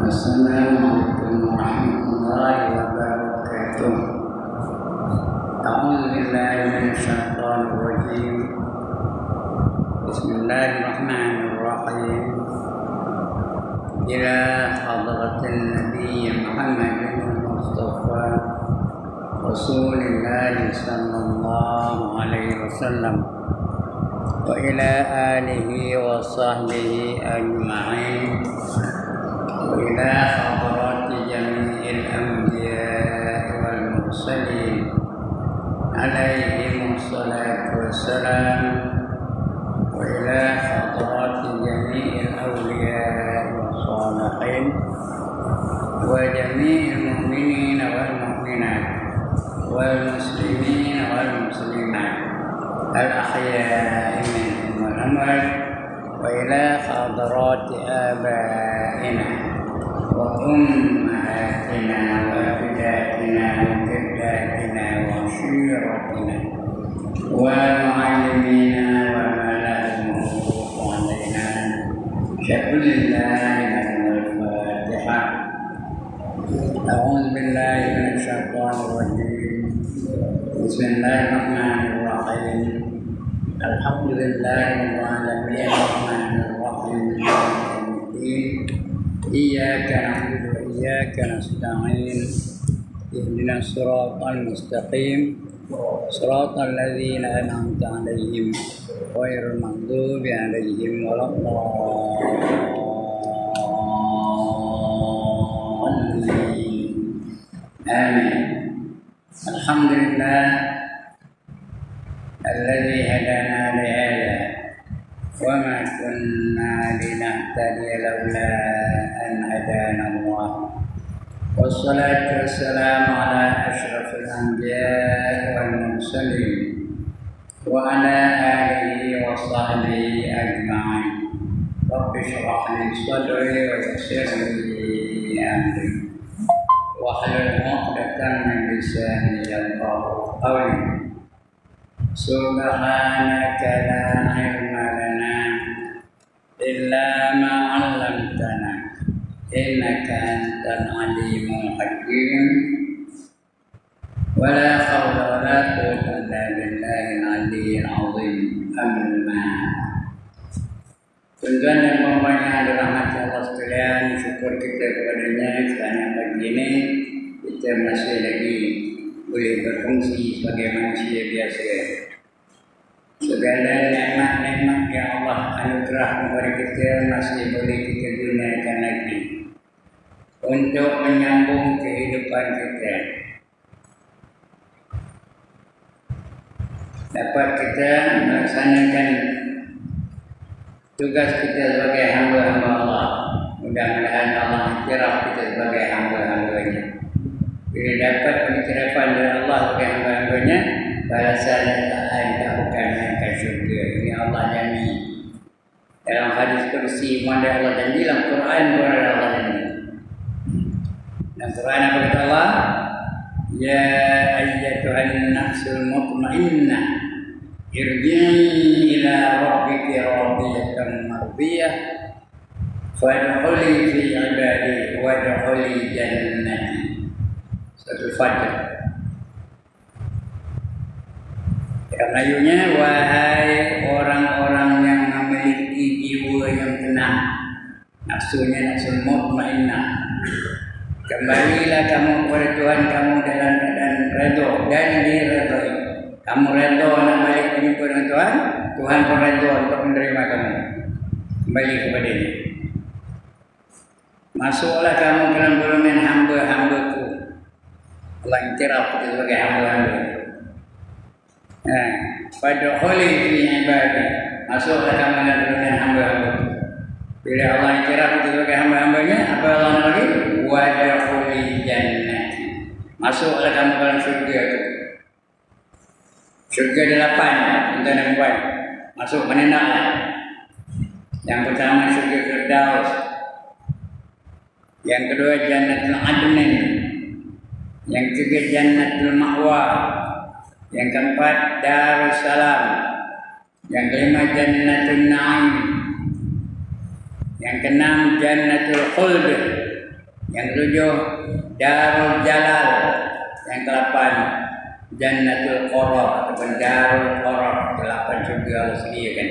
Assalamualaikum warahmatullahi wabarakatuh. A'udzu billahi minasyaitonir rajim. Bismillahirrahmanirrahim. Ila hadratin Nabi Muhammadin Mustafa Rasulullah sallallahu alaihi wasallam wa ila alihi wa sahbihi ajma'in. وإلى حضرات جميع الأنبياء والمرسلين عليهم الصلاة والسلام وإلى حضرات جميع الأولياء والصالحين وجميع المؤمنين والمؤمنات والمسلمين والمسلمات الأحياء منهم والأموات وإلى حضرات آبائنا وأمهاتنا وأجدادنا وجداتنا وعشيرتنا ومعلمينا وملازمه علينا شكر الله لنا الفاتحة. أعوذ بالله من الشيطان الرجيم. بسم الله الرحمن الرحيم. الحمد لله رب العالمين الرحمن الرحيم مالك يوم الدين. إياك نعبد وإياك نستعين اهدنا الصراط المستقيم صراط الذين أنعمت عليهم غير المغضوب عليهم ولا الضالين آمين. الحمد لله الذي هدانا لهذا وما كنا لنهتدي لولا أن هدانا الله والصلاة والسلام على أشرف الأنبياء والمرسلين وعلى آله وصحبه أجمعين. رب اشرح لي صدري ويسر لي أمري واحلل عقدة من لساني يفقهوا قولي. سبحانك لا علم لنا إلا ما علمتنا إنك أنت العليم الحكيم. ولا حول ولا قوة إلا بالله العلي العظيم. أما tujuan dan umpamanya adalah Allah sekalian, syukur kita kepadanya kerana pagi ini kita masih lagi boleh berfungsi sebagai manusia biasa. Segala nikmat-nikmat yang Allah anugerah kepada kita masih boleh kita gunakan lagi untuk menyambung kehidupan kita. Dapat kita melaksanakan tugas kita sebagai hamba-hamba Allah. Mudah-mudahan Allah iktiraf kita sebagai hamba-hambanya. Bila dapat pengiktirafan dari Allah sebagai hamba-hambanya, balasan tak bukan akan syurga. Ini Allah janji. Dalam hadis kursi mana Allah janji, dalam Quran pun ada Allah janji. Dalam Quran apa kata Allah? Ya ayyatuhan nafsul mutmainnah irji'i ila rabbiki radiyatan mardiyah fadkhuli fi ibadi wadkhuli jannati. Satu Fajr. Melayunya, wahai orang-orang yang memiliki jiwa yang tenang, nafsunya nafsu mutmainnah, kembalilah kamu kepada Tuhan kamu dalam keadaan redha dan diredai. Kamu redha nak balik berjumpa dengan Tuhan, Tuhan pun redha untuk menerima kamu kembali kepada Dia. Masuklah kamu ke dalam golongan hamba-hambaku. Allah iktiraf kita sebagai hamba-hamba. Fadkhuli fi ibadi, masuklah kamu dalam golongan hamba-hamba. Bila Allah iktiraf kita sebagai hamba-hambanya, apa Allah nak lagi? Wadkhuli jannati, masuklah kamu dalam syurga itu. Syurga 8 tuan dan puan. Masuk mana naklah. Yang pertama syurga Firdaus. Yang kedua Jannatul Adnin. Yang ketiga Jannatul Ma'wa. Yang keempat Darussalam. Yang kelima Jannatul Na'im. Yang keenam Jannatul Khuld. Yang ketujuh, Darul Jalal. Yang ke-8, Jannatul Qarar ataupun Darul Qarar, 8 surga Allah sediakan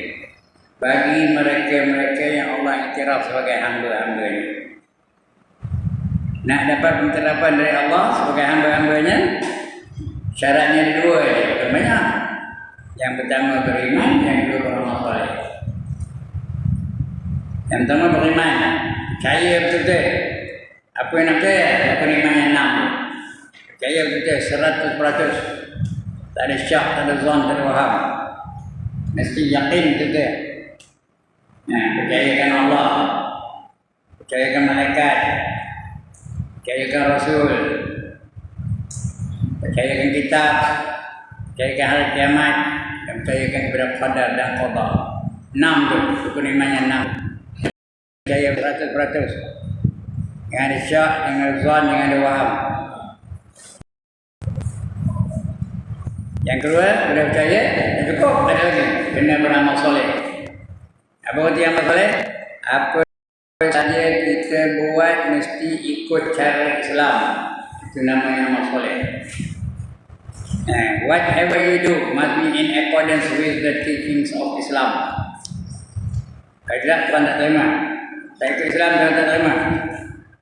bagi mereka-mereka yang Allah iktiraf sebagai hamba-hambanya. Nak dapat penterapan dari Allah sebagai hamba-hambanya, syaratnya ada 2 je, bukan banyak. Yang pertama beriman, yang kedua beramal soleh. Yang pertama beriman, percaya betul-betul. Apa yang nak percaya? Beriman yang 6. Percaya betul-betul 100%. Tak ada syak, tak ada zon, tak ada waham. Mesti yakin betul-betul. Nah, percayakan Allah, percayakan malaikat, percayakan Rasul, percayakan kitab, percayakan hari kiamat, dan percayakan kepada qadar dan qada. 6 tu, rukun imannya 6. Percaya 100%. Yang ada syak, yang ada zon, yang ada waham. Yang kedua, sudah percaya, dan cukup, ada lagi. Kena beramal soleh. Apa arti amal soleh? Apa saja kita buat mesti ikut cara Islam. Itu namanya amal soleh. Whatever you do must be in accordance with the teachings of Islam. Kalau tidak, tuan tak terima. Tak ikut Islam, tuan tak terima.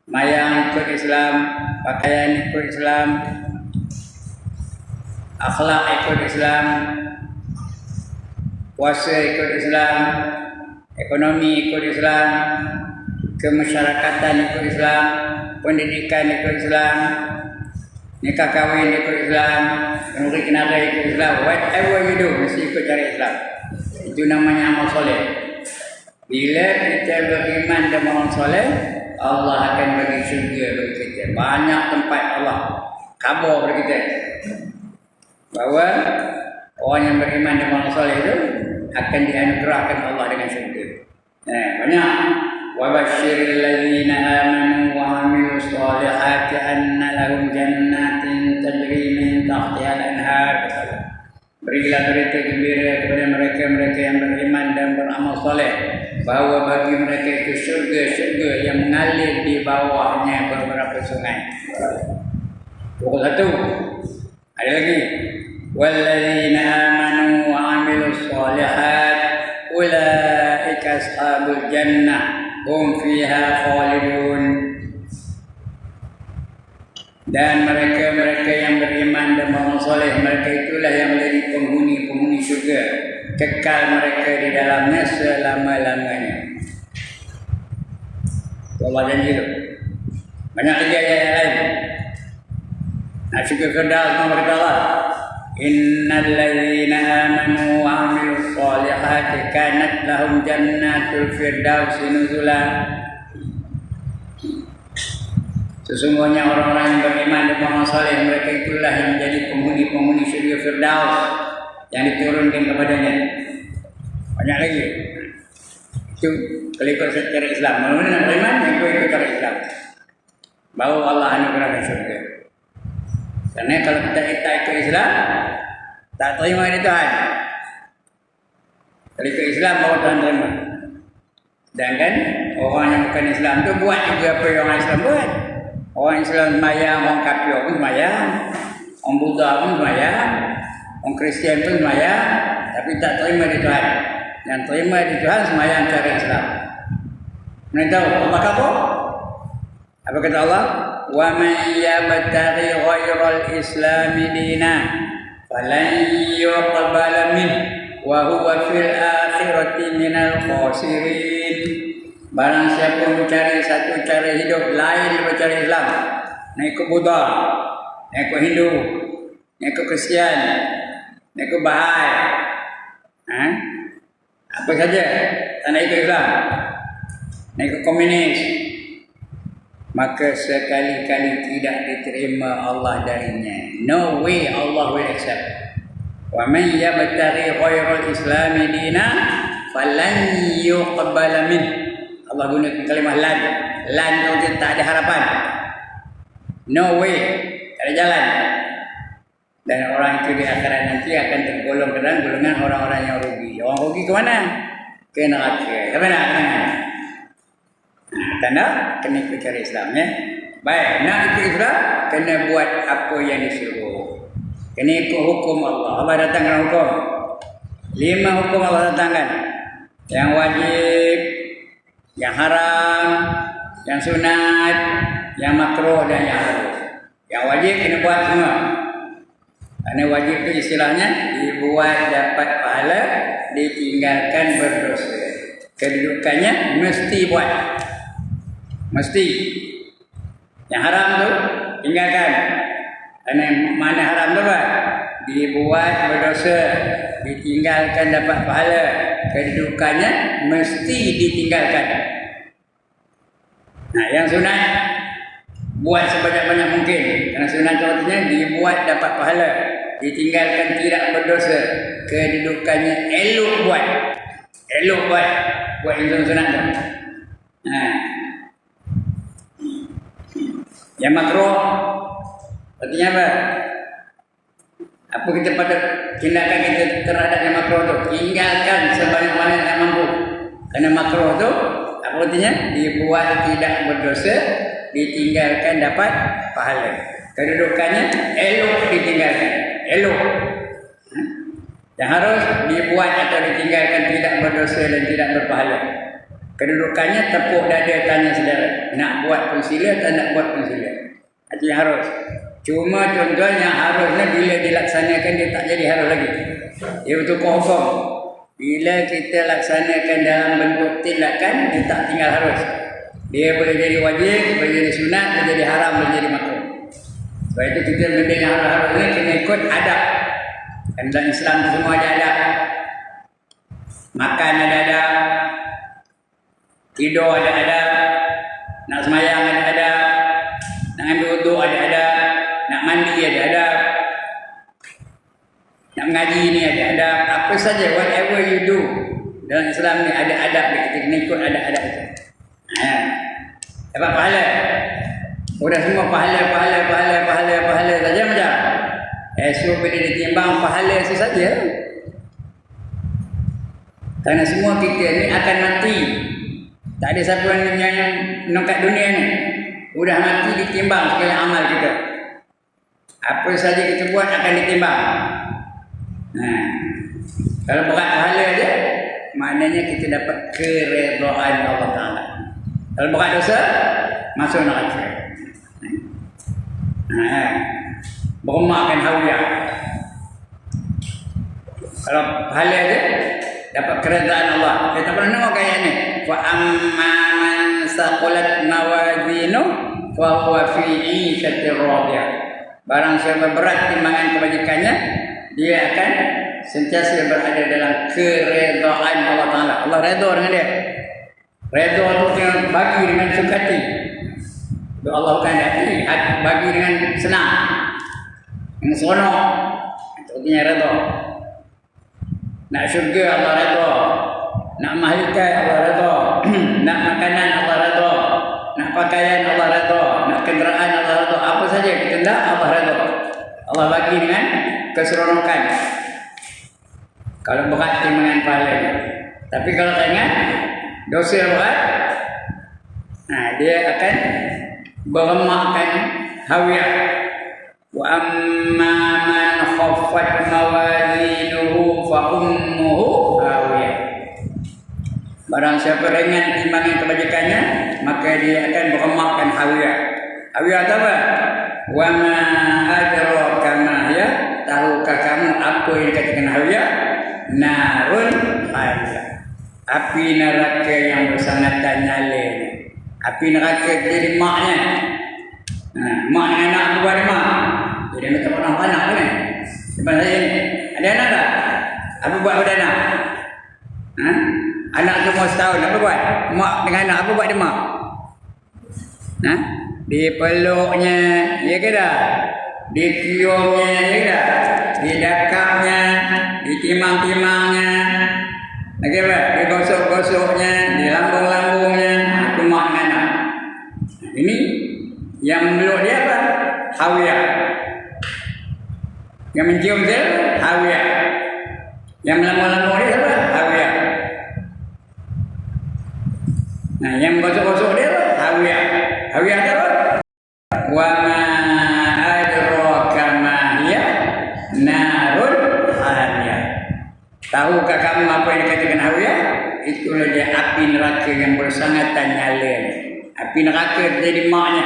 Mayang ikut Islam, pakaian ikut Islam, akhlak ikut Islam, puasa ikut Islam, ekonomi ikut Islam, kemasyarakatan ikut Islam, pendidikan ikut Islam, nikah kahwin ikut Islam, menurut kenara ikut Islam. Whatever you do mesti ikut cara Islam. Itu namanya amal soleh. Bila kita beriman dan beramal soleh, Allah akan bagi syurga bagi kita. Banyak tempat Allah khabar bagi kita bahawa orang yang beriman dan beramal soleh itu akan dianugerahkan Allah dengan syurga. Banyak. Wa basyiril ladzina amanu wa 'amilus shalihati anna lahum jannatin tajri min tahtiha al-anhar. Berilah berita gembira kepada mereka-mereka yang beriman dan beramal soleh bahawa bagi mereka itu syurga-syurga yang mengalir di bawahnya beberapa sungai. Pukul 1. Ada lagi. Walladzina amanu wa 'amilus shalihat ulaika ashabul jannah hum fiha khalidun. Dan mereka-mereka yang beriman dan beramal soleh, mereka itulah yang menjadi penghuni-penghuni syurga, kekal mereka di dalamnya selama-lamanya. Allah janji itu. Banyak lagi ayat yang lain. Nak syurga Firdaus nama kata Allah, innal ladzina amanu wa 'amilus shalihati kanat lahum jannatul firdausi nuzula. Sesungguhnya orang-orang yang beriman dan beramal saleh, mereka itulah yang menjadi penghuni-penghuni syurga Firdaus yang diturunkan kepadanya. Banyak lagi. Itu kalau ikut secara Islam. Mana-mana nak beriman, ikut cara Islam. Baru Allah anugerahkan syurga. Karena kalau kita tak ikut Islam, tak terima dari Tuhan. Kalau ikut Islam, baru Tuhan terima. Sedangkan orang yang bukan Islam tu buat juga apa yang orang Islam buat. Orang Islam sembahyang, orang kafir pun sembahyang, orang Buddha pun sembahyang, orang Kristian pun sembahyang, tapi tak terima di Tuhan. Yang terima di Tuhan sembahyang cara Islam. Mana tahu Allah kata? Apa kata Allah? Wa man yabtaghi ghairal islami dinan falan yuqbala minhu wa huwa fil akhirati minal khasirin. Barang siapa mencari satu cara hidup lain daripada cara Islam, nak ikut Buddha, nak ikut Hindu, nak ikut Kristian, nak ikut Bahai, apa saja, tak nak ikut Islam, nak ikut komunis, maka sekali-kali tidak diterima Allah darinya. No way Allah will accept. Wa man yabtaghi ghairal islami dinan falan yuqbala minhu. Allah gunakan kalimah lan. Lan itu tak ada harapan. No way. Tak ada jalan. Dan orang itu di akhirat nanti akan tergolong ke dalam golongan orang-orang yang rugi. Orang rugi ke mana? Ke neraka. Ke mana? Karena kena ikut cara Islam. Ya? Baik, nak ikut Islam, kena buat apa yang disuruh. Kena ikut hukum Allah. Allah datangkan hukum. 5 hukum Allah datangkan. Yang wajib, yang haram, yang sunat, yang makruh dan yang harus. Yang wajib kena buat semua. Kerana wajib itu istilahnya dibuat dapat pahala, ditinggalkan berdosa. Kedudukannya mesti buat. Mesti. Yang haram tu tinggalkan. Kerana mana haram tu kan? Dibuat berdosa, ditinggalkan dapat pahala. Kedudukannya mesti ditinggalkan. Nah, yang sunat buat sebanyak-banyak mungkin. Kerana sunat tu artinya dibuat dapat pahala, ditinggalkan tidak berdosa. Kedudukannya elok buat. Elok buat yang sunat tu. Nah. Yang makruh artinya apa? Apa kita pada tindakan kita terhadap yang makruh tu? Tinggalkan sebanyak-banyak yang mampu. Kerana makruh tu apa artinya? Dibuat tidak berdosa, ditinggalkan dapat pahala. Kedudukannya elok ditinggalkan. Elok. Yang harus dibuat atau ditinggalkan tidak berdosa dan tidak berpahala. Kedudukannya tepuk dada tanya saudara. Nak buat pun sila atau tak nak buat pun sila. Itu yang harus. Cuma tuan-tuan yang harusnya bila dilaksanakan dia tak jadi harus lagi. Dia betul hukum. Bila kita laksanakan dalam bentuk tindakan, dia tak tinggal harus. Dia boleh jadi wajib, boleh jadi sunat, boleh jadi haram, boleh jadi makruh. Sebab itu kita benda yang harus ni kena ikut adab. Dan dalam Islam semua ada adab. Makan ada adab. Tidur ada adab, nak semayang ada adab, nak ambil wuduk ada adab, nak mandi ada adab, nak mengaji ni ada adab. Apa saja, whatever you do dalam Islam ni ada adab, kita kena ikut adab-adab itu. Dapat pahala. Sudah semua pahala saja macam. Esok bila ditimbang pahala sesaja. Kerana semua kita ni akan mati. Tak ada siapa yang menongkat dunia ni. Sudah mati ditimbang segala amal kita. Apa saja kita buat akan ditimbang. Nah, kalau berat pahala aja, maknanya kita dapat keredaan Allah Ta'ala. Kalau berat dosa, masuk neraka. Nah, bermakkan hawiyah. Kalau pahala aja, dapat keredaan Allah. Kita pernah dengar ayat ni. Wa amma man saqulat mawazinu fa huwa fi 'ishatir radiyah. Barang siapa berat timbangan kebajikannya, dia akan sentiasa berada dalam keredaan Allah Taala. Allah redha dengan dia. Redha tu yang bagi dengan sukati. Allah bukan hati, bagi dengan senang. Dengan seronok. Itu artinya redha. Nak syurga Allah redha. Nak mahlikat Allah redha. Nak makanan Allah redha. Nak pakaian Allah redha. Nak kenderaan Allah redha. Apa saja kita nak Allah redha. Allah bagi dengan keseronokan. Kalau berat timbangan pahala. Tapi kalau ringan, dosa berat, dia akan bermakkan hawiyah. Wa amma man khaffat mawazinuhu fa ummuhu hawiyah. Barang siapa ringan timbangan kebajikannya, maka dia akan bermakkan hawiyah. Hawiyah apa? Wa ma adraka ma hiya? Tahukah kamu apa yang dikatakan hawiyah? Narun hawiyah. Api neraka yang bersangatan nyalanya. Api neraka jadi maknya. Mak dengan anak apa buat mak? Dia minta orang anak pun ni. Depan saya ni. Ada anak tak? Apa buat pada anak? Anak tu umur setahun, apa buat? Mak dengan anak, apa buat dia mak? Dipeluknya, ya ke tak? Diciumnya, ya ke tak? Didakapnya, ditimang-timangnya. Lagi apa? Digosok-gosoknya, dilambung-lambungnya. Itu mak dengan anak. Ini yang memeluk dia apa? Hawiyah. Yang mencium dia hawiyah. Yang melambung-lambung dia apa? Hawiyah. Yang gosok-gosok dia apa? Hawiyah. Hawiyah apa? dia api neraka yang bersangatan nyala. Api neraka jadi maknya.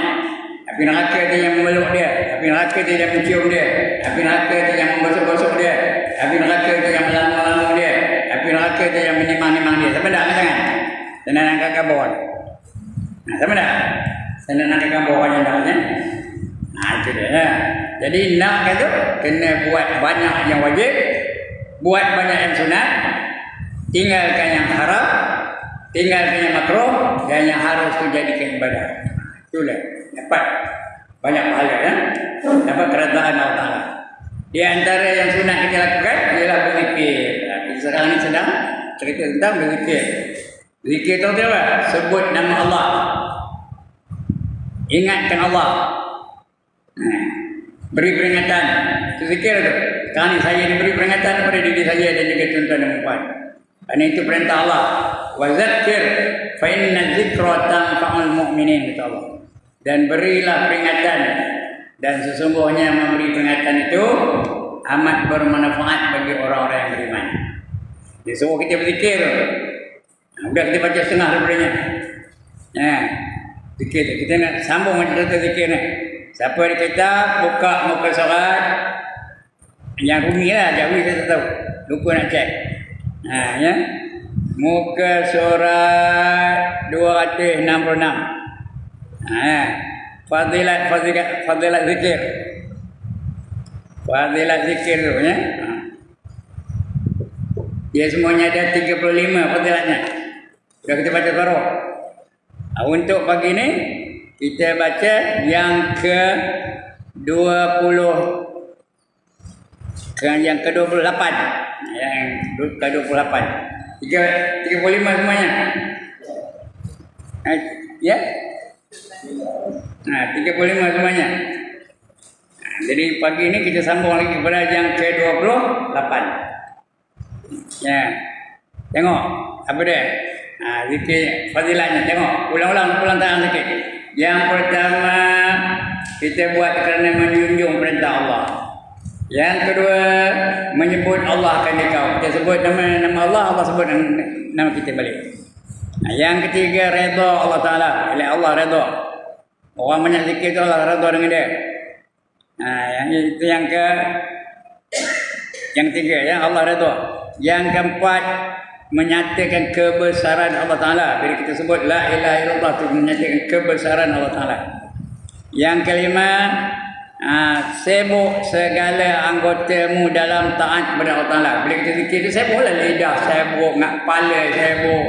Api neraka dia yang memeluk dia. Api neraka dia yang mencium dia. Api neraka dia yang menggosok-gosok dia. Api neraka dia yang melamun-lamun dia. Api neraka dia yang menimang-nimang dia. Sama tak jangan? Saya nak kakak bawah. Sama tak? Saya nak kakak bawahnya tak? Itu dia. Jadi nak kata kena buat banyak yang wajib, buat banyak yang sunat, tinggalkan yang haram, tinggalkan yang makruh, dan yang harus dijadikan ibadah. Itulah dapat banyak pahala ya. Dapat kerajaan Allah Taala. Di antara yang sunat kita lakukan ialah berzikir. Kita sekarang ini sedang cerita tentang berzikir. Zikir itu apa? Sebut nama Allah. Ingatkan Allah. Beri peringatan. Itu zikir itu. Sekarang ini saya diberi peringatan kepada diri saya dan juga tuan-tuan dan puan. Karena itu perintah Allah. Wa zakkir fa inna dzikra tanfa'ul mu'minin, kata Allah. Dan berilah peringatan, dan sesungguhnya memberi peringatan itu amat bermanfaat bagi orang-orang yang beriman. Dia suruh kita berzikir. Sudah kita baca setengah daripadanya. Zikir. Kita nak sambung cerita zikir ni. Siapa ada kitab, buka muka surat. Yang rumi lah, Jawi saya tak tahu. Lupa nak cek. Ya. Muka surat 266. Fadilat zikir. Fadilat zikir tu ya. Dia semuanya ada 35 fadilatnya. Sudah kita baca separuh. Untuk pagi ni kita baca yang ke-20, yang ke-28. Yang ke-28. 35 semuanya. Ya? 35 semuanya. Jadi pagi ini kita sambung lagi kepada yang ke-28. Ya. Tengok apa dia? Zikir fadilatnya. Tengok. Ulang tangan sikit. Yang pertama, kita buat kerana menjunjung perintah Allah. Yang kedua, menyebut Allah akan dikau. Kita sebut nama Allah, Allah sebut nama kita balik. Yang ketiga, redha Allah Ta'ala. Oleh Allah redha. Orang banyak zikir tu Allah redha dengan dia. Itu yang ketiga ya, Allah redha. Yang keempat, menyatakan kebesaran Allah Ta'ala. Bila kita sebut la ilaha illallah itu menyatakan kebesaran Allah Ta'ala. Yang kelima, sibuk segala anggotamu dalam taat kepada Allah Ta'ala. Bila kita zikir itu sibuklah lidah sibuk, kepala sibuk,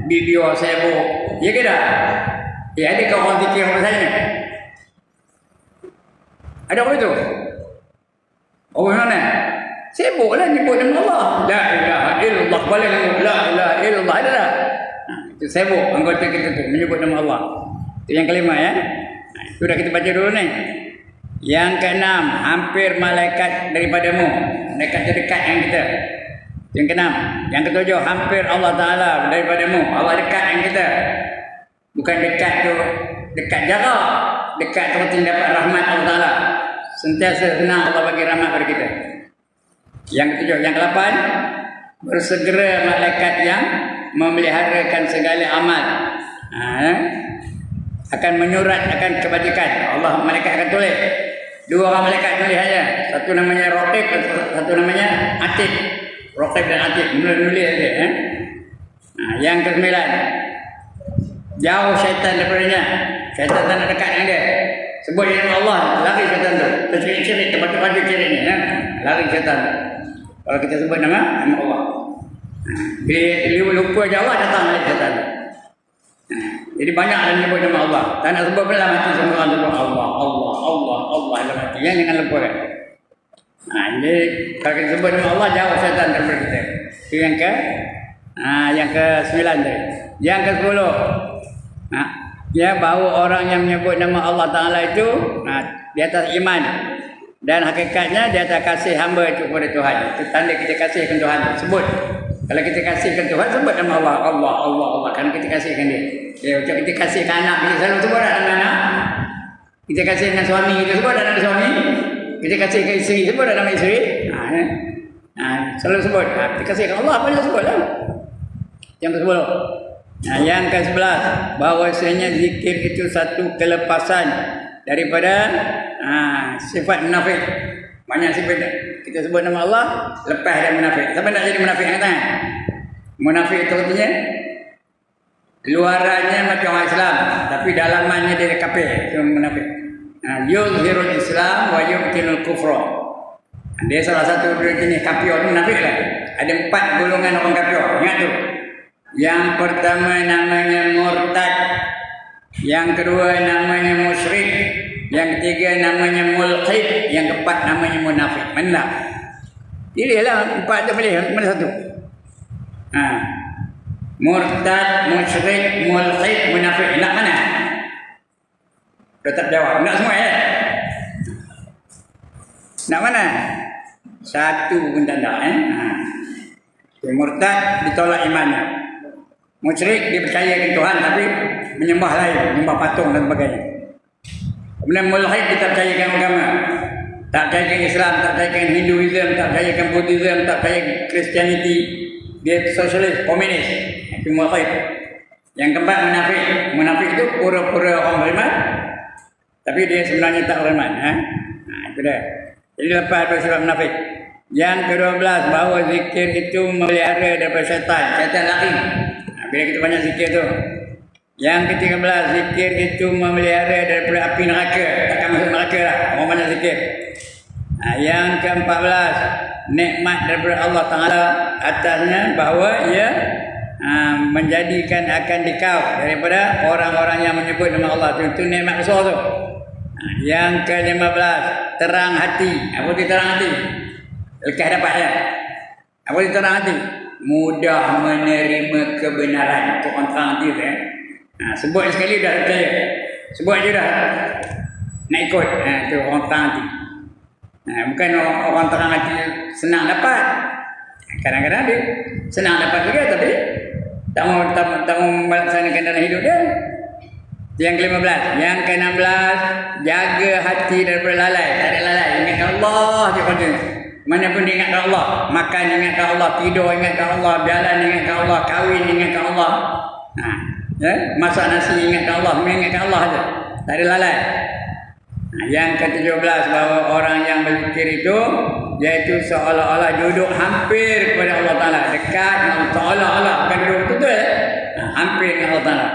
bibir sibuk. Ya ke tak? Ya, ada ke orang zikir apa saya ni? Ada apa itu? Orang mana? Sibuklah nyebut nama Allah. La ilaha illallah. Boleh nyebut la ilaha illallah. Ada tak? Itu sibuk anggota kita tu menyebut nama Allah. Itu yang kelima ya. Sudah kita baca dulu ni. Yang keenam, hampir malaikat daripadamu. Malaikat terdekat dengan kita. Yang keenam. Yang ketujuh, hampir Allah Ta'ala daripadamu. Allah dekat dengan kita. Bukan dekat tu dekat jarak. Dekat tu dapat rahmat Allah Ta'ala. Sentiasa senang Allah bagi rahmat kepada kita. Yang ketujuh, yang ke-8, bersegera malaikat yang memeliharakan segala amal. Akan menyurat akan kebajikan. Allah malaikat akan tulis. 2 orang malaikat tulis saja. Satu namanya Raqib, satu namanya Atid. Raqib dan Atid menulis saja. Yang ke-9, jauh syaitan daripadanya. Syaitan tak nak dekat dengan dia. Sebut nama Allah, lari syaitan tu. Tercerit-cerit, terbaca-baca ceritnya. Lari syaitan tu. Kalau kita sebut nama Allah. Bila lupa je Allah, datang balik syaitan. Jadi banyak yang menyebut nama Allah. Tak nak sebut pula mati semua orang sebut Allah, Allah, Allah, Allah dalam hati. Jangan lupa kan. Jadi kalau kita sebut nama Allah, jauh syaitan daripada kita. Itu yang ke-9 tadi. Yang ke-10. Ya, bahawa orang yang menyebut nama Allah Ta'ala itu di atas iman. Dan hakikatnya di atas kasih hamba itu kepada Tuhan. Itu tanda kita kasihkan Tuhan. Sebut. Kalau kita kasihkan Tuhan, sebut nama Allah. Allah, Allah, Allah. Kerana kita kasihkan dia. Macam kita kasihkan anak, kita selalu sebut nama anak. Kita kasihkan suami, kita sebut nama suami. Kita kasihkan isteri, sebut nama isteri. Selalu sebut. Kita kasihkan Allah, apa dia sebut lah. Yang ke-10. Nah, yang ke-11, bahwasanya zikir itu satu kelepasan daripada sifat munafik. Banyak sifat kita sebut nama Allah, lepas dari munafik. Siapa nak jadi munafik angkat tangan? Munafik itu artinya luarannya macam orang Islam, tapi dalamannya dia kafir. Itu munafik. Yuzhirul Islam wa yubtinul kufra. Dia salah satu jenis kafir munafik lah. Ada 4 golongan orang kafir. Ingat tu. Yang pertama namanya murtad, yang kedua namanya musyrik, yang ketiga namanya mulhid, yang keempat namanya munafik. Mana? Pilihlah 4 tu pilih mana satu. Murtad, musyrik, mulhid, munafik. Nak mana? Tetap jawab. Nak semua ya? Nak mana? Satu pun tak ada. Murtad ditolak imannya. Musyrik dia percayakan Tuhan tapi menyembah lain, menyembah patung dan sebagainya. Kemudian mulhid dia tak percayakan agama. Tak percayakan Islam, tak percayakan Hinduism, tak percayakan Buddhism, tak percayakan Christianity. Dia sosialis, komunis. Itu mulhid. Yang keempat munafik. Munafik itu pura-pura orang beriman tapi dia sebenarnya tak beriman. Itu dah. Jadi lepas daripada sifat munafik. Yang ke-12, bahawa zikir itu memelihara daripada syaitan. Syaitan lari. Bila kita banyak zikir tu. Yang ke-13, zikir itu memelihara daripada api neraka. Takkan masuk neraka lah. Orang banyak zikir. Yang ke-14, nikmat daripada Allah Ta'ala atasnya bahawa ia menjadikan akan dikau daripada orang-orang yang menyebut nama Allah. Itu nikmat besar tu. Yang ke-15, terang hati. Apa itu terang hati? Lekas dapatnya. Apa itu terang hati? Mudah menerima kebenaran. Itu orang terang hati tu. Sebut sekali dah percaya. Sebut je dah nak ikut. Itu orang terang hati. Bukan orang terang hati senang dapat. Kadang-kadang dia senang dapat juga tapi tak mau melaksanakan dalam hidup dia. Yang ke-15. Yang ke-16, jaga hati daripada lalai. Tak ada lalai. Ingatkan Allah je kontinya. Mana pun ingatkan Allah. Makan ingatkan Allah. Tidur ingatkan Allah. Berjalan ingatkan Allah. Kahwin ingatkan Allah. Masak nasi ingatkan Allah. Mengingatkan Allah je. Tak ada lalai. Yang ke-17, bahawa orang yang berzikir itu iaitu seolah-olah duduk hampir kepada Allah Ta'ala. Dekat dengan Allah Ta'ala. Bukan duduk betul-betul. Hampir dengan Allah Ta'ala.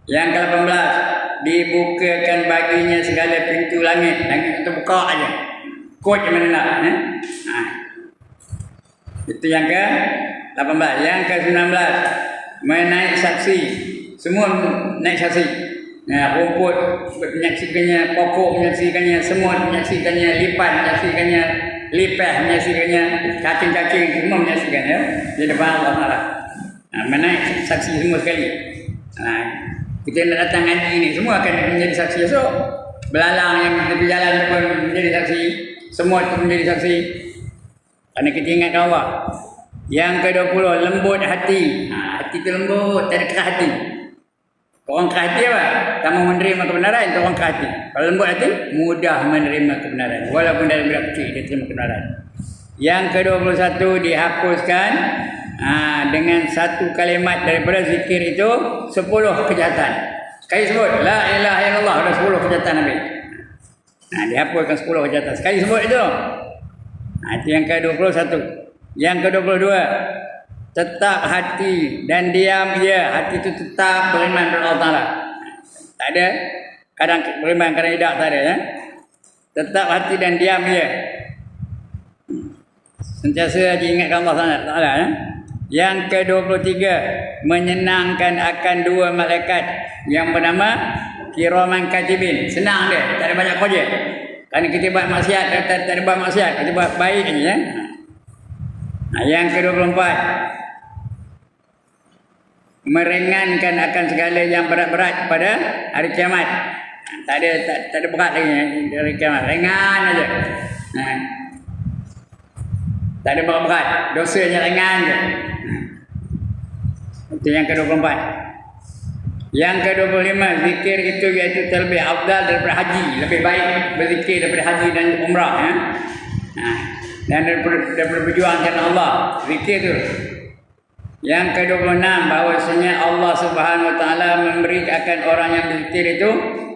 Yang ke-18, dibukakan baginya segala pintu langit. Langit itu buka aja. Kod yang mana nak. Itu yang ke-18. Yang ke-19, menaik saksi. Semua naik saksi. Rumput menyaksikannya, pokok menyaksikannya, semua menyaksikannya, lipan menyaksikannya, lipah menyaksikannya, cacing-cacing semua menyaksikan ya. Di depan Allah Ta'ala. Menaik saksi semua sekali. Kita nak datang ngaji ni semua akan menjadi saksi esok. Belalang yang kita berjalan pun menjadi saksi. Semua itu menjadi saksi. Kerana kita ingatkan Allah. Yang ke-20, lembut hati. Hati itu lembut, tak ada keras hati. Orang keras hati apa? Tak mau menerima kebenaran, itu orang keras hati. Kalau lembut hati, mudah menerima kebenaran. Walaupun dalam budak kecil, dia terima kebenaran. Yang ke-21, dihapuskan dengan satu kalimat daripada zikir itu 10 kejahatan. Sekali sebut la ilaha illallah, ada 10 kejahatan habis. Dihapuskan 10 kejahatan. Sekali sebut itu. Itu yang ke-21. Yang ke-22, tetap hati dan diam dia. Hati itu tetap beriman kepada Allah Ta'ala. Tak ada kadang beriman, kadang tidak, tak ada ya. Tetap hati dan diam dia. Sentiasa diingatkan Allah Ta'ala ya. Yang ke-23, menyenangkan akan 2 malaikat yang bernama kiraman katibin. Senang dia, tak ada banyak kerja. Kerana kita buat maksiat, tak ada buat maksiat, kita buat baik je ya. Yang ke-24, meringankan akan segala yang berat-berat pada hari kiamat. Tak ada berat lagi hari kiamat, ringan aja. Tak ada berat-berat, dosanya ringan je. Itu yang ke-24. Yang ke-25, zikir itu iaitu terlebih afdal daripada haji. Lebih baik berzikir daripada haji dan umrah ya. Dan daripada berjuang kerana Allah. Zikir tu Yang ke-26 bahawasanya Allah Subhanahu Wa Taala memberi akan orang yang berzikir itu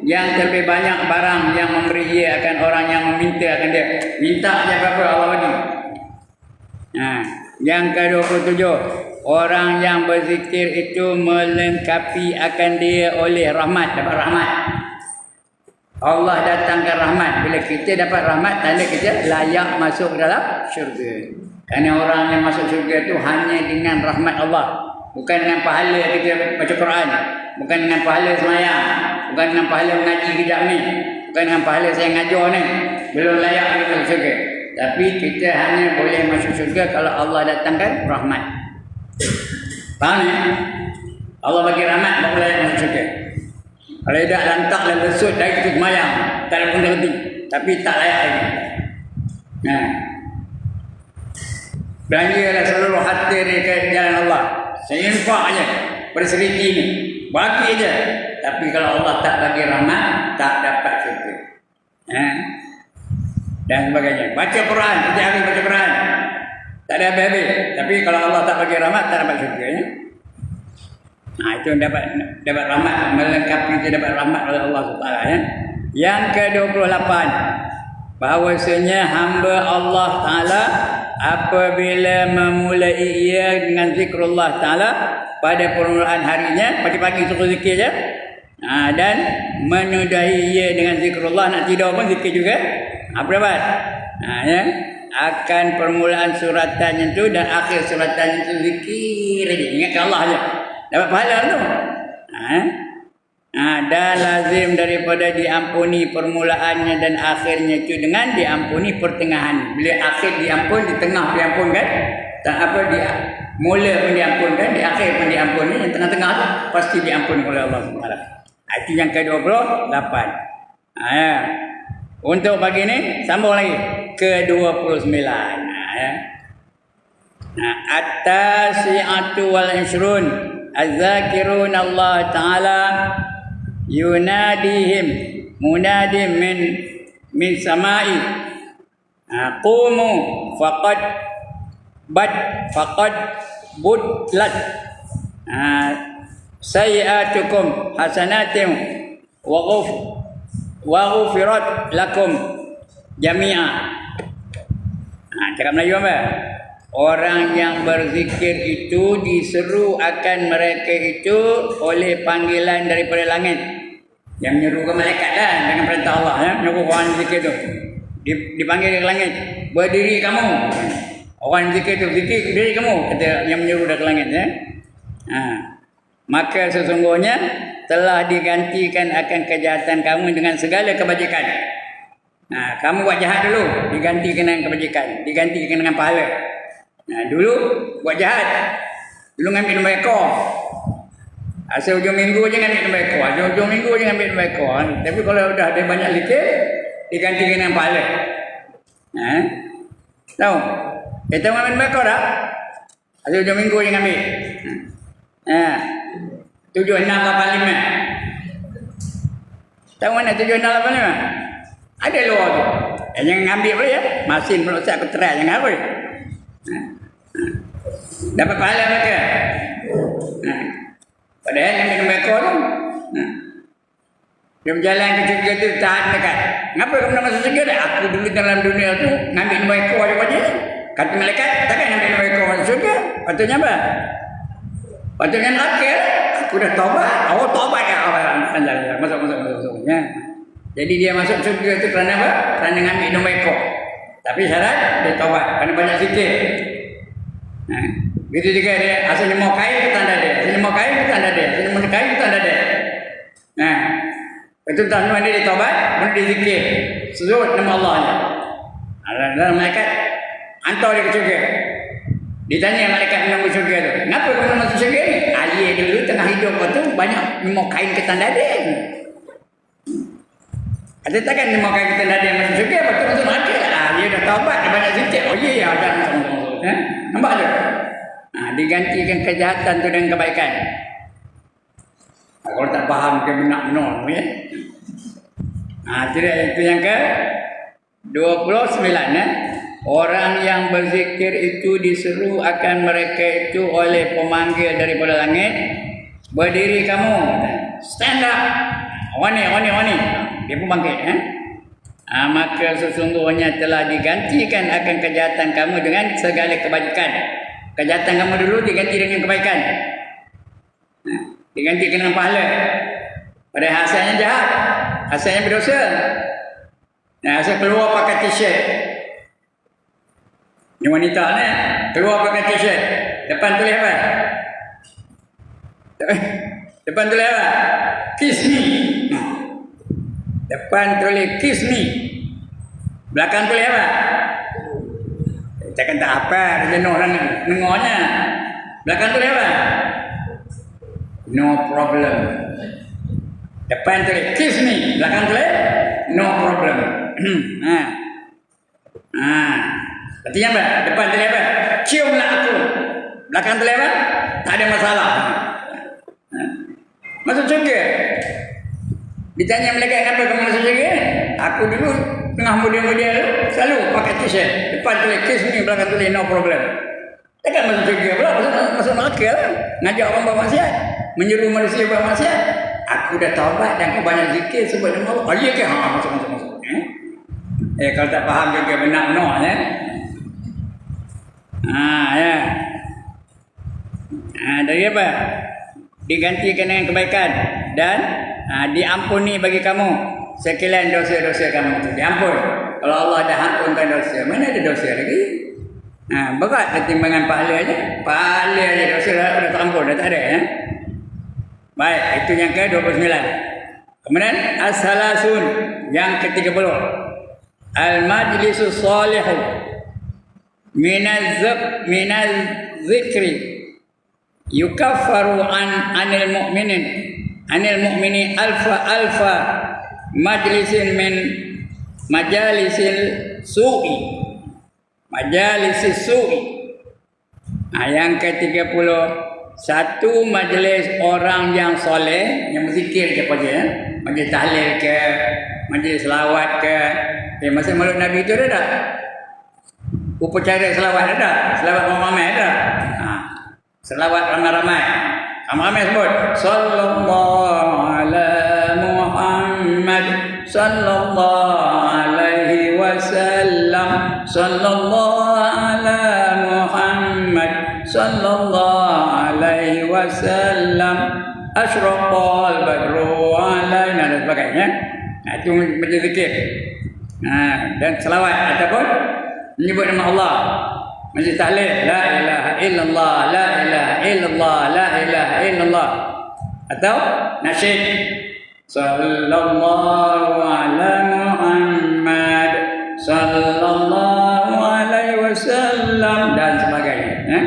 yang terlebih banyak barang yang memberi ia akan orang yang meminta akan dia. Minta aja berapa Allah bagi. Yang ke-27 orang yang berzikir itu melengkapi akan dia oleh rahmat, dapat rahmat. Allah datangkan rahmat. Bila kita dapat rahmat, tanda kita layak masuk dalam syurga. Kerana orang yang masuk syurga itu hanya dengan rahmat Allah. Bukan dengan pahala kita baca Quran. Bukan dengan pahala semayang. Bukan dengan pahala mengaji kejap ni. Bukan dengan pahala saya ngajar ni. Belum layak kita masuk syurga. Tapi kita hanya boleh masuk syurga kalau Allah datangkan rahmat. Faham ya? Allah bagi rahmat, baru layak masuk syurga. Kalau tidak lantak dan lesut dari kita semayang. Tak ada berhenti. Tapi tak layak lagi. Belanjalah seluruh hati ke jalan Allah. Saya infak aja pada seriti ni. Bagi aja. Tapi kalau Allah tak bagi rahmat, tak dapat syurga. Dan sebagainya. Baca Quran, setiap hari baca Quran. Tak ada habis-habis. Tapi kalau Allah tak bagi rahmat, tak dapat syurga. Itu dapat rahmat. Melengkapi kita dapat rahmat oleh Allah SWT. Yang ke-28. Bahawasanya hamba Allah Ta'ala apabila memulai ia dengan zikrullah Ta'ala pada permulaan harinya, pagi-pagi suruh zikir je, dan menyudahi ia dengan zikrullah, nak tidur pun zikir juga, apa dapat? Akan permulaan suratan itu dan akhir suratan itu zikir aja, ingatkan Allah je, dapat pahala tu. Dan lazim daripada diampuni permulaannya dan akhirnya itu dengan diampuni pertengahan. Bila akhir diampun, di tengah diampunkan, tak apa dia mula pun diampunkan, di akhir pun diampuni, yang tengah-tengah tu pasti diampuni oleh Allah SWT. Itu yang ke-28. Untuk pagi ni sambung lagi ke-29. At-tasi'atu wal 'ishrun az-zakirun Allah Ta'ala yunadihim munadim min samai qumu faqad budlat sayiatukum hasanatim wa ghufirat lakum jami'a. Cakap Melayu apa? Orang yang berzikir itu diseru akan mereka itu oleh panggilan daripada langit. Yang menyeru ke malaikat kan, dengan perintah Allah, menyuruh orang zikir itu. Dipanggil ke langit. Berdiri kamu. Orang zikir itu, zikir berdiri kamu, kata yang menyeru dari langit. Maka sesungguhnya telah digantikan akan kejahatan kamu dengan segala kebajikan. Kamu buat jahat dulu, digantikan dengan kebajikan, digantikan dengan pahala. Dulu buat jahat, dulu ngambil nombor ekor. Asal hujung minggu je ngambil nombor ekor, hujung minggu je ngambil nombor ekor. Tapi kalau dah ada banyak zikir, digantikan dengan pahala. Tahu? Kita ngambil nombor ekor tak? Asal hujung minggu je ngambil. 7685. Tahu mana 7685? Ada luar tu. Jangan ambil boleh ya. Masin pula saya aku try, jangan apa. Dapat pahala mereka. Padahal yang minum ekor tu, dia berjalan ke syurga tu tahan dekat. Kenapa kamu nak masuk syurga dah? Aku dulu dalam dunia tu ngambil nombor ekor je. Kata malaikat, takkan ngambil nombor ekor masuk syurga? Patutnya apa? Patutnya neraka. Aku dah taubat. Awak taubat ya? Masuk. Jadi dia masuk syurga tu kerana apa? Kerana ngambil nombor ekor. Tapi syarat dia taubat kerana banyak zikir. Begitu juga dia asalnya mau kain ke tanda dia, asalnya mau kain ke tanda dia, asalnya mau kain ke tanda dia. Itu tanda dia taubat, kemudian dia zikir, sebut nama Allah ni. Dalam malaikat hantar dia ke syurga. Ditanya malaikat menunggu syurga tu, kenapa kamu nak masuk syurga ni? Ayah dulu tengah hidup tu banyak mau kain ke tanda dia. Ada takkan dia mau kain ke tanda dia masuk syurga, lepas tu masuk neraka. Dia dah taubat, dia banyak zikir. Oh ya, ada nampak tu? Digantikan kejahatan tu dengan kebaikan. Kalau tak faham ke benar-benar ya. Jadi itu yang ke 29 Orang yang berzikir itu diseru akan mereka itu oleh pemanggil daripada langit. Berdiri kamu. Stand up. Wani. Dia pun bangkit. Maka sesungguhnya telah digantikan akan kejahatan kamu dengan segala kebajikan. Kejahatan kamu dulu diganti dengan kebaikan. Diganti dengan pahala. Pada hasilnya jahat. Hasilnya berdosa. Hasil keluar pakai t-shirt. Ini wanita ni keluar pakai t-shirt. Depan tulis apa? Depan tulis apa? Kiss me. Depan tulis kiss me. Belakang tulis apa? Cakap tak apa, dia jenuh orang dengarnya. Belakang tulis apa? No problem. Depan tulis kiss me. Belakang tulis no problem. Artinya apa? Depan tulis apa? Ciumlah aku. Belakang tulis apa? Tak ada masalah. Masuk syurga. Ditanya malaikat kenapa kamu masuk syurga? Aku dulu tengah muda-muda selalu pakai t-shirt. Depan tulis kiss me, belakang tulis no problem. Takkan masuk syurga pula, masuk neraka lah. Ngajak orang buat maksiat, menyuruh manusia buat maksiat. Aku dah taubat dan aku banyak zikir sebab nama Allah. Ya ke? Masuk. Kalau tak faham juga benar-benar ya. Ya. Dari apa? Digantikan dengan kebaikan dan diampuni bagi kamu sekalian dosa-dosa kamu itu. Diampun. Kalau Allah dah ampunkan dosa, mana ada dosa lagi? Berat ketimbangan pahala aja. Pahala aja dosa dah terampun, dah tak ada ya. Baik, itu yang ke-29. Kemudian as-salasun yang ke-30. Al-majlisus salihu minaz zikri yukaffaru anil mu'mini alfa majlisin min majalisil su'i. Yang ke-30, satu majlis orang yang soleh yang berzikir je apa je, majlis tahlil ke, majlis selawat ke. Masa Maulid Nabi itu ada tak? Upacara selawat ada? Selawat ramai-ramai ada? Selawat ramai-ramai. Ramai-ramai sebut sallallahu ala Muhammad sallallahu alaihi wasallam sallallahu ala Muhammad sallallahu alaihi wasallam asyraqal badru alaina dan sebagainya. Itu majlis zikir. Dan selawat ataupun menyebut nama Allah. Majlis tahlil la ilaha illallah la ilaha illallah la ilaha illallah. Atau nasyid sallallahu ala Muhammad sallallahu alaihi wasallam dan sebagainya.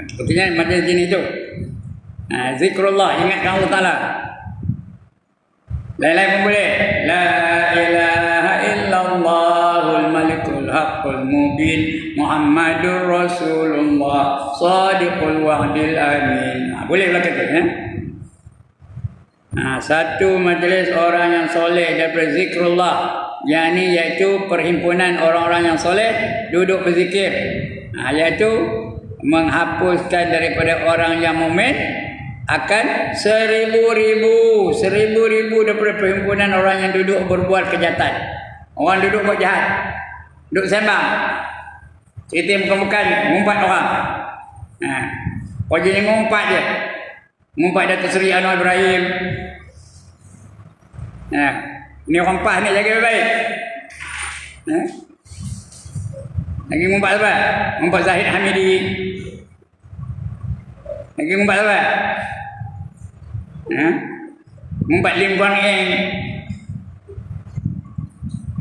Sepertinya majlis jenis itu. Zikrullah, ingatkan Allah Ta'ala. Lain-lain pun boleh. La ilaha illallahul malikul haqqul mubin Muhammadur Rasulullah sadiqul wa'dil amin. Boleh belakang tu. Satu majlis orang yang soleh daripada zikrullah, yakni iaitu perhimpunan orang-orang yang soleh duduk berzikir, iaitu menghapuskan daripada orang yang mukmin akan seribu-ribu daripada perhimpunan orang yang duduk berbuat kejahatan. Orang duduk buat jahat, duduk sembang, cerita bukan-bukan, ngumpat orang. Wajahnya ngumpat je, ngumpat Datuk Seri Anwar Ibrahim. Ni orang PAS ni jaga baik. Lagi ngumpat apa? Ngumpat Zahid Hamidi. Lagi ngumpat apa? Ngumpat Lim Kuan Eng.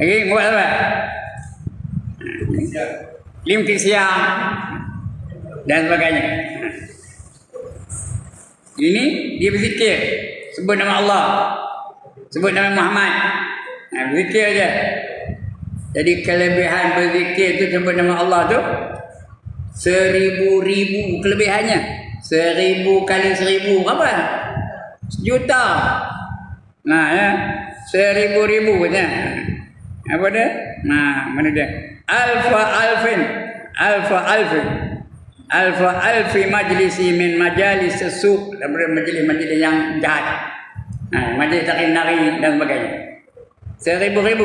Lagi ngumpat apa? Lim Kit Siang dan sebagainya. Ini dia berzikir, sebut nama Allah, sebut nama Muhammad. Berzikir je. Jadi kelebihan berzikir tu sebut nama Allah tu seribu-ribu kelebihannya. 1000 kali 1000 apa? 1 juta. Ya. 1000 punya. Apa dia? Mana dia? alfa alfin alfa alfin alfa alfi majlisi min majalis su' daripada majlis-majlis yang jahat. Majlis nari dan sebagainya. 1000-1000.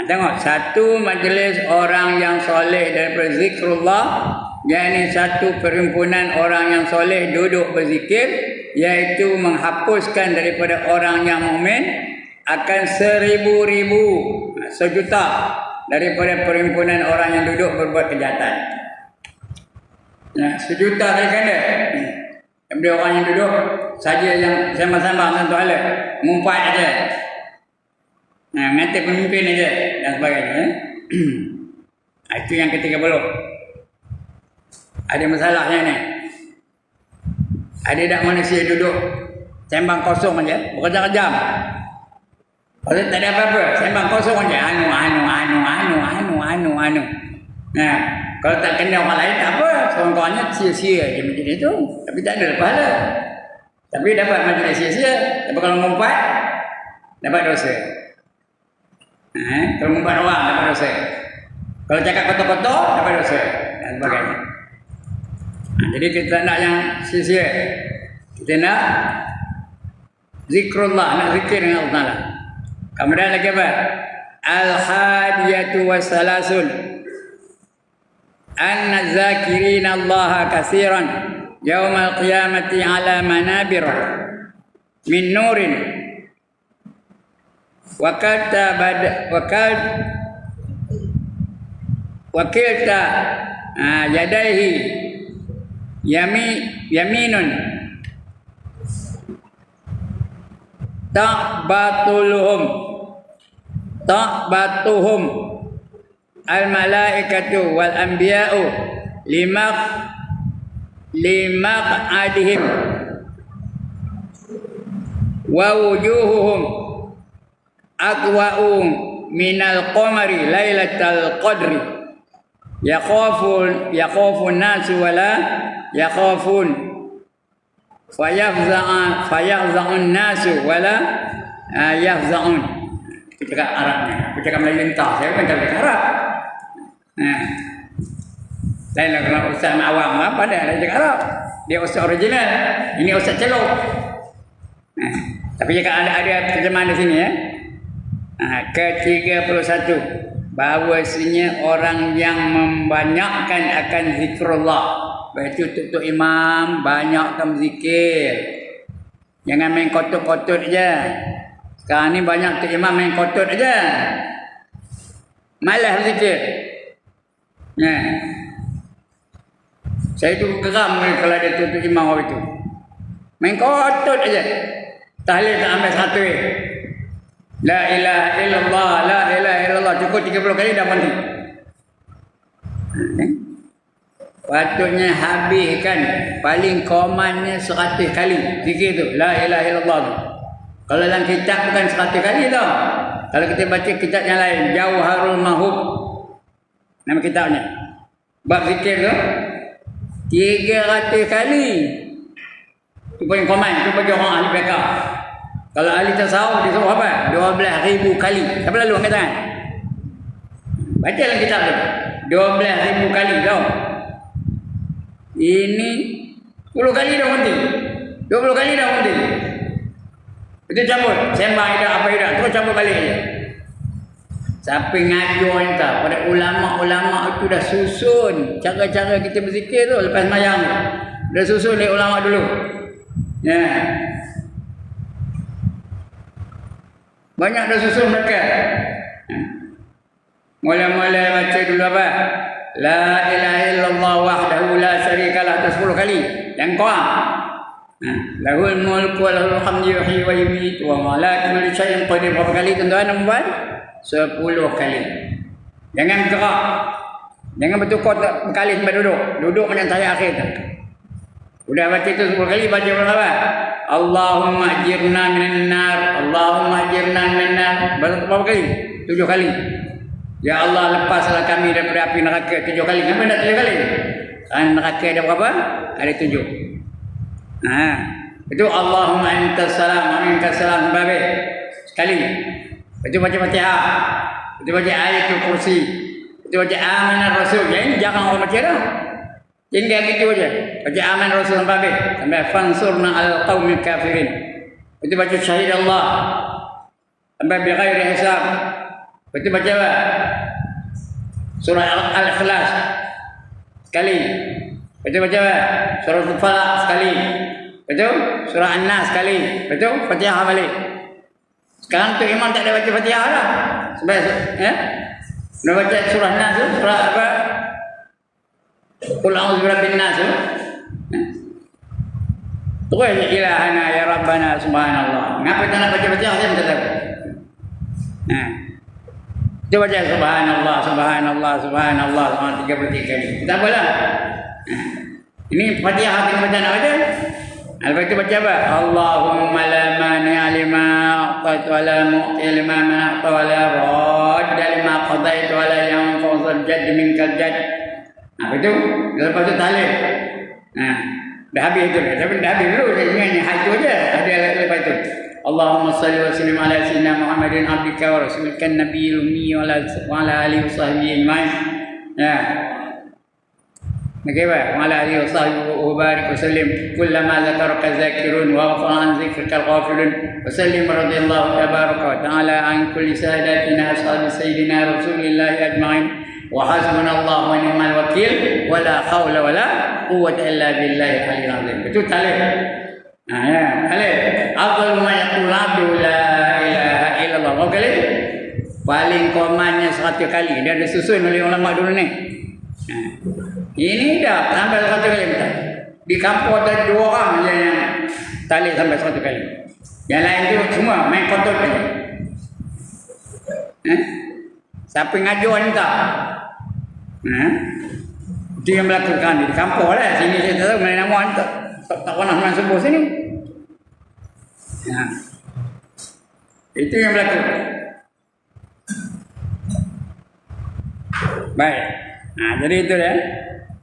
Tengok, satu majlis orang yang soleh daripada zikrullah, yakni satu perhimpunan orang yang soleh duduk berzikir, iaitu menghapuskan daripada orang yang mukmin akan 1000,000, 1,000,000 daripada perhimpunan orang yang duduk berbuat kejahatan. 1,000,000 kali ganda. Daripada orang yang duduk saja yang sama-sama tentu ala mengumpat aja. Ngata pemimpin aja dan sebagainya. Itu yang ke-30. Ada masalahnya ni. Ada tak manusia duduk sembang kosong aja, berjam-jam. Kalau tak ada apa-apa, sembang kosong aja, anu. Nah, kalau tak kena orang lain tak apa, seorang-orangnya sia-sia je macam itu. Tapi tak ada pahala. Tapi dapat majlis sia-sia. Tapi kalau mengumpat, dapat dosa. Kalau mengumpat orang, dapat dosa. Kalau cakap kotor-kotor, dapat dosa. Dan sebagainya. Jadi kita nak yang sia-sia. Kita nak zikrullah, nak zikir dengan Allah Ta'ala. Kemudian lagi apa? Al-hadiyatu wassalasun. Anna zakirina Allah kasiran yawmal qiyamati ala manabir min nurin wakilta yadaihi yaminun ta'batuhum al-malaikatu wal anbiya'u limaq'adihim wa wujuhuhum aqwa'u minal qamari lailatal qadri yakhafun nasu wala yakhafun fayahza'un nasu wala yahza'un. Kita cakap Arabnya, kita cakap Melayu entah, saya bukan cakap Arab. Lain lah kalau ustaz awam lah, padahal dia cakap Arab. Dia ustaz original, ini ustaz celok. Tapi jika ada terjemahan di sini ya. Ke-31, bahawasanya orang yang membanyakkan akan zikrullah, iaitu tuk imam banyakkan zikir. Jangan main kotot-kotot je. Sekarang ni banyak tuk imam main kotot aja. Malas zikir. Saya tu geram kalau ada tuk imam orang itu. Main kotot aja. Tahlil tak ambil satu. La ilaha illallah, la ilaha illallah. Cukup 30 kali dah berhenti. Patutnya habiskan paling komannya 100 kali zikir tu. La ilaha illallah tu. Kalau dalam kitab bukan 100 kali tau. Kalau kita baca kitab yang lain, Jauharul Mahub, nama kitabnya. Bab zikir tu 300 kali. Tu paling komen, tu bagi orang ahli fiqh. Kalau ahli tasawuf dia suruh apa? 12,000 kali. Siapa lalu angkat tangan? Baca dalam kitab tu. 12,000 kali tau. Ini 10 kali dah berhenti. 20 kali dah berhenti. Itu campur. Sembang idak apa idak. Terus campur balik je. Siapa ngajar entah. Pada ulama-ulama itu dah susun cara-cara kita berzikir tu. Lepas mayang tu. Dah susun dari ulama dulu. Ya. Banyak dah susun mereka. Mula-mula baca dulu apa? La ilaha illallah wahdahu la syarikalah tu 10 kali. Yang kurang. Lahul mulku wa lahul hamdu yuhyi wa yumiitu wa ala kulli syai'in qadir. Berapa kali tuan-tuan dan puan? 10 kali. Jangan gerak. Jangan bertukar berkali sampai duduk. Duduk macam tahiyat akhir tu. Sudah baca tu 10 kali, baca berapa? Allahumma ajirna minan nar, Allahumma ajirna minan nar. Berapa kali? 7 kali. Ya Allah, lepaslah kami daripada api neraka 7 kali. Kenapa nak 7 kali? Kan neraka ada berapa? Ada 7. Itu Allahumma antas salam wa minkas salam babe. Sekali. Itu baca Fatihah. Itu baca ayatul kursi. Itu baca amanar rasul. Jadi jangan orang baca dah. Tinggal gitu aja. Baca aman rasul sampai fansurna al-qaumil kafirin. Itu baca syahid Allah. Sampai bighairi hisab. Itu baca apa? Surah Al-Ikhlas sekali. Itu baca apa? Surah Al-Falaq sekali. Betul? Surah An-Nas sekali. Betul? Fatihah balik. Sekarang tu imam tak ada baca Fatihah lah. Sebab nak baca surah Nas tu, surah apa? Qul a'udzu birabbin nas. Terus ilahana ya rabbana subhanallah. Ngapa tak nak baca Fatihah saya tak tahu. Dia baca subhanallah subhanallah subhanallah 33 kali. Tak apalah. Ini Fatihah kita baca nak baca. Lepas itu baca apa? Allahumma la mani'a lima a'tayta wa la mu'ti lima mana'ta wa la radda lima qadayta wa la yanfa'u dzal jadd minkal jadd. Itu lepas itu tahlil. Dah habis itu. Tapi dah habis dulu saya nyanyi hal itu aja. Ada lepas itu. Allahumma salli wa sallim ala sayyidina Muhammadin abdika wa rasulika nabiyil ummi wa ala alihi wa sahbihi ajma'in. كيف وعلى آله وصحبه وبارك وسلم كلما ذكرك الذاكرون وغفر عن ذكرك الغافلون وسلم رضي الله تبارك وتعالى عن كل ساداتنا أصحاب سيدنا رسول الله أجمعين وحسبنا الله ونعم الوكيل ولا حول ولا قوة إلا بالله العلي العظيم. Betul tak leh? Afdal ma yaqul abdu la ilaha illallah. Okey. Paling komannya 100 kali. Dia ada susun oleh ulama dulu ni. Ini dah sampai 100 kali betul. Di kampung ada 2 orang yang tali sampai 100 kali. Yang lain tu semua main kotor saja. Siapa ngajuan tak? Dia yang melakukan di kampung lah. Sini saya tak tahu mana nama tak pernah orang sebut sini. Itu yang melakukan. Baik. Jadi itu ya.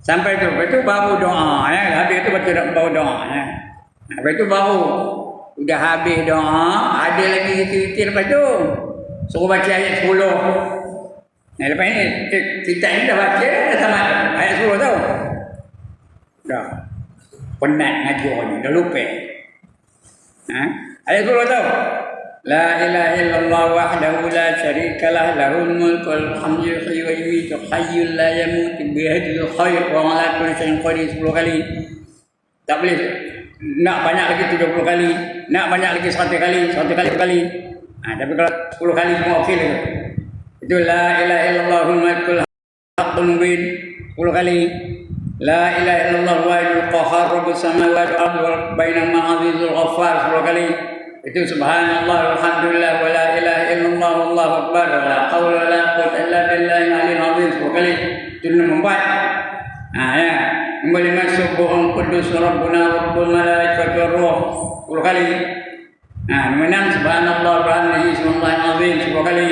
Sampai itu baru doa ya. Habis itu baru doa ya. Habis itu baru udah habis doa, ada lagi ikhtiar lepas tu. Suruh baca ayat 10. Lepas ini kita ini dah baca dah tamat ayat 10 tahu. Dah. Penat ngajar ni, dah lupa. Ayat 10 tahu. La ilaha illallah wahdahu la syarikalah lahul mulku wal hamdu yuhyi wa yumiitu hayyul la yamut biyadihil khair wa ala kulli syai'in qadir 10 kali. Tak boleh nak banyak lagi 70 kali, nak banyak lagi 100 kali, 100 kali. Tapi kalau 10 kali semua okey lah. Itu la ilaha illallahul malikul haqqul mubin 10 kali. La ilaha illallah wahidul qahhar rabbus samawati wal ardi bainahuma azizul ghaffar 10 kali. Itu subhanallah walhamdulillah wa la ilaha illallah wallahu akbar wa la haula wa la quwwata illa billahi al-aliyyil azim 10 kali. Itu nombor 4. Ya. Nombor 5 subuhun qudus rabbuna rabbul malaikati war ruh 10 kali. Nombor 6 subhanallah wa bihamdihi subhanallahil azim 10 kali.